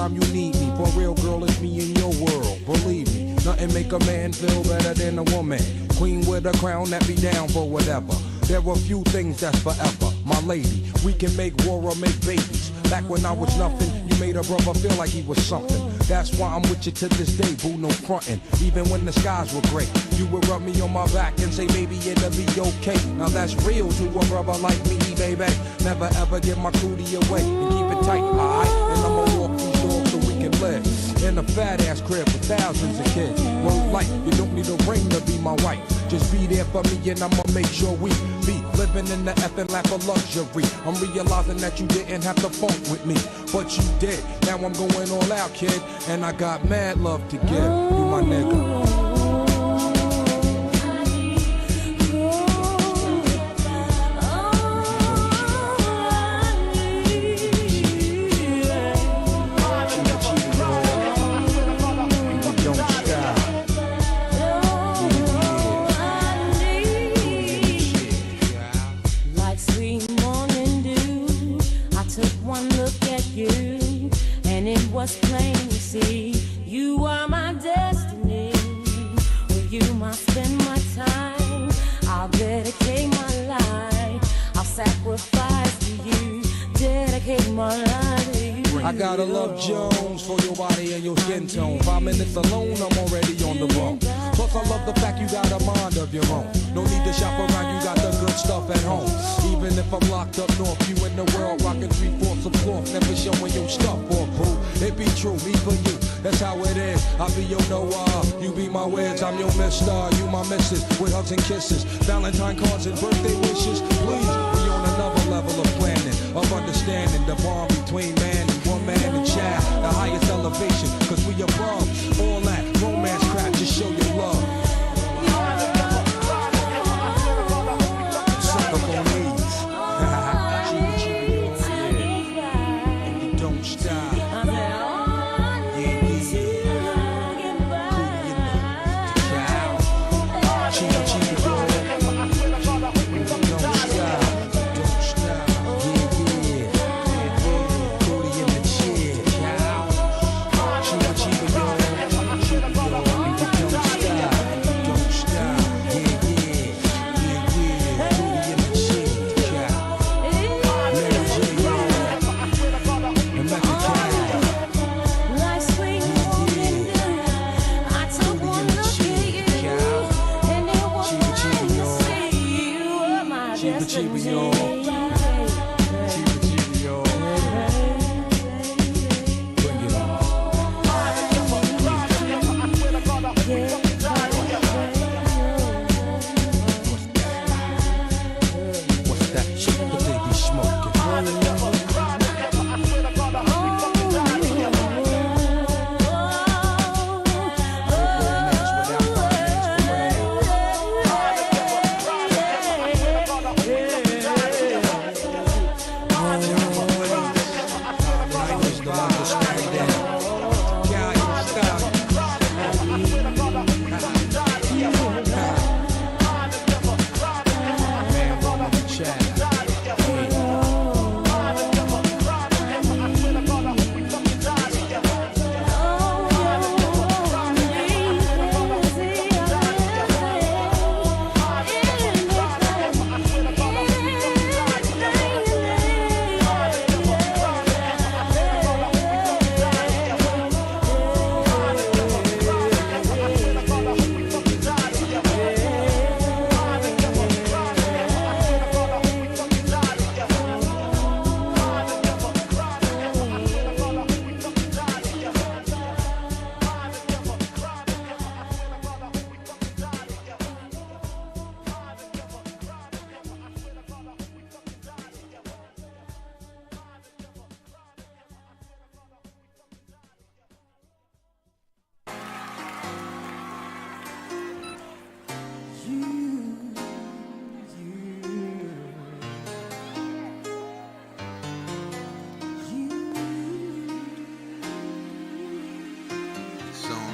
anytime you need me. For real, girl, it's me in your world. Believe me, nothing make a man feel better than a woman. Queen with a crown that be down for whatever. There are few things that's forever. My lady, we can make war or make babies. Back when I was nothing, you made a brother feel like he was something. That's why I'm with you to this day, boo, no frontin'. Even when the skies were gray, you would rub me on my back and say, baby, it'll be okay. Now that's real to a brother like me, baby. Never ever give my cootie away and keep it tight, alright? And I'ma walk these doors so we can live in a fat ass crib with thousands of kids. Well, like, you don't need a ring to be my wife. Just be there for me and I'ma make sure we be living in the effing lap of luxury. I'm realizing that you didn't have to funk with me, but you did. Now I'm going all out, kid, and I got mad love to give. You my nigga. Was plain to see you are my destiny. With you I spend my time. I'll dedicate my life. I'll sacrifice to you. Dedicate my life to you. I gotta love Jones for your body and your skin tone. 5 minutes alone, I'm already on the road. Plus I love the fact you got a mind of your own. No need to shop around, you got the good stuff at home. Even if I'm locked up north, you in the world rocking 3/4 of cloth. Never showing your stuff or boo. It be true, me for you, that's how it is. I be your Noah, you be my Wiz. I'm your mister, you my missus. With hugs and kisses, Valentine cards and birthday wishes. Please, we on another level of planning, of understanding the bond between man and woman and child. The highest elevation, cause we above all that romance crap, just show your love. Suck up on these. And you don't stop.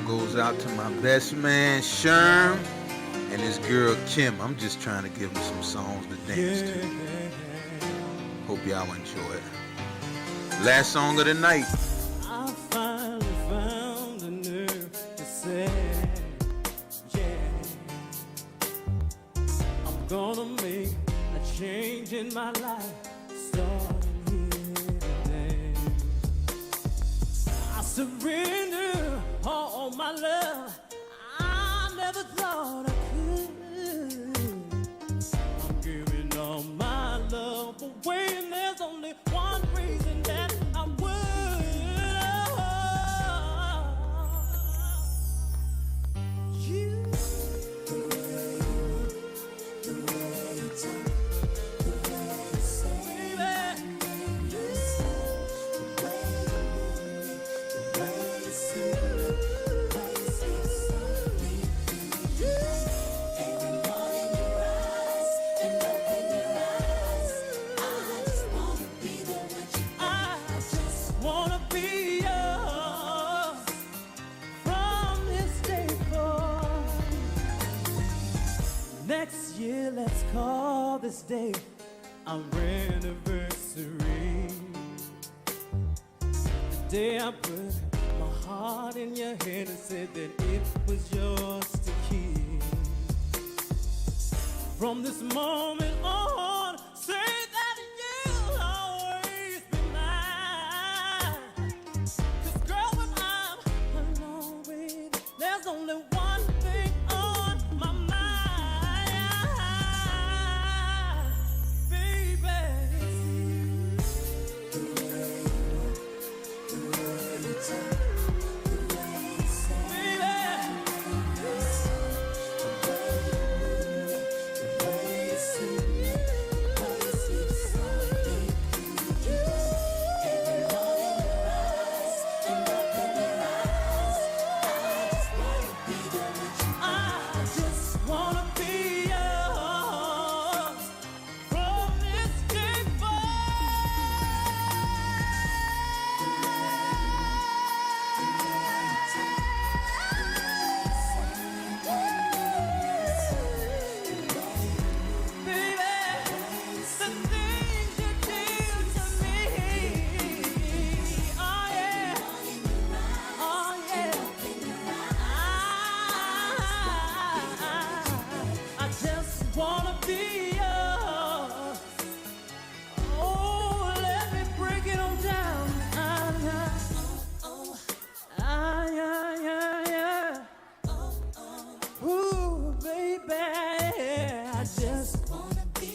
Goes out to my best man Sherm and his girl Kim. I'm just trying to give them some songs to dance to. Hope y'all enjoy it. Last song of the night. I A change in my life starting here today. I surrender all my love. I never thought I could. I'm giving all my love away, and there's only one reason that I would. You. Next year, let's call this day our anniversary. The day I put my heart in your hand and said that it was yours to keep. From this moment on, say that you'll always be mine. 'Cause girl, when I'm alone with you, there's only one thing on my mind.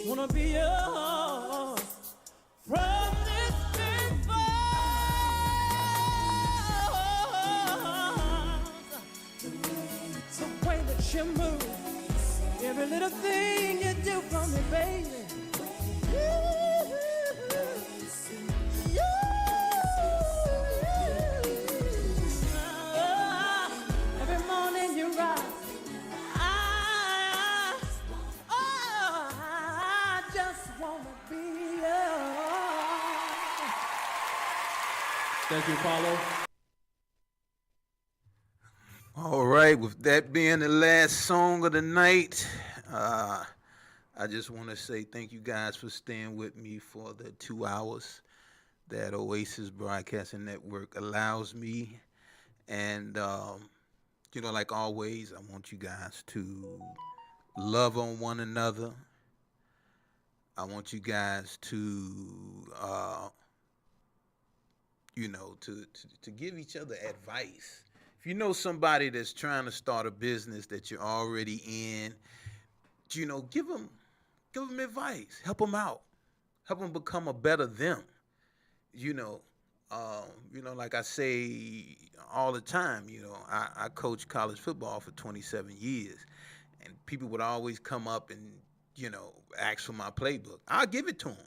Wanna be yours from this day forth. The way that you move, every little thing you do for me, baby. Every morning you rise. Thank you, Paulo. All right, with that being the last song of the night, I just want to say thank you guys for staying with me for the 2 hours that Oasis Broadcasting Network allows me. And, like always, I want you guys to love on one another. I want you guys to, to give each other advice. If you know somebody that's trying to start a business that you're already in, give them advice. Help them out. Help them become a better them. Like I say all the time, I coached college football for 27 years, and people would always come up and, ask for my playbook. I'll give it to them.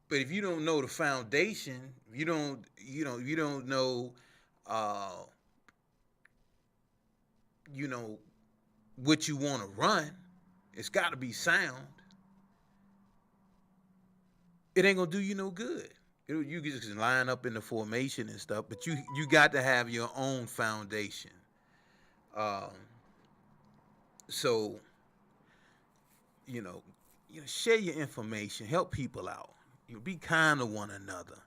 But if you don't know the foundation, you don't know, what you want to run, it's got to be sound. It ain't gonna do you no good. You just line up in the formation and stuff, but you got to have your own foundation. So, share your information, help people out. Be kind to one another.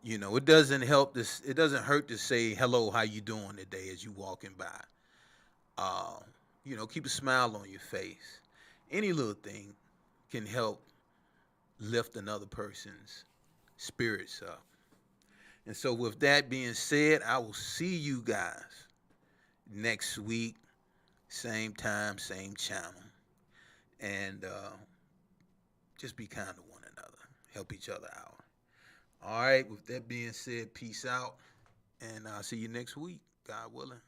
It doesn't hurt to say hello, how you doing today as you walking by. Keep a smile on your face. Any little thing can help lift another person's spirits up. And so with that being said, I will see you guys next week, same time, same channel. And just be kind to one another. Help each other out. All right, with that being said, peace out. And I'll see you next week, God willing.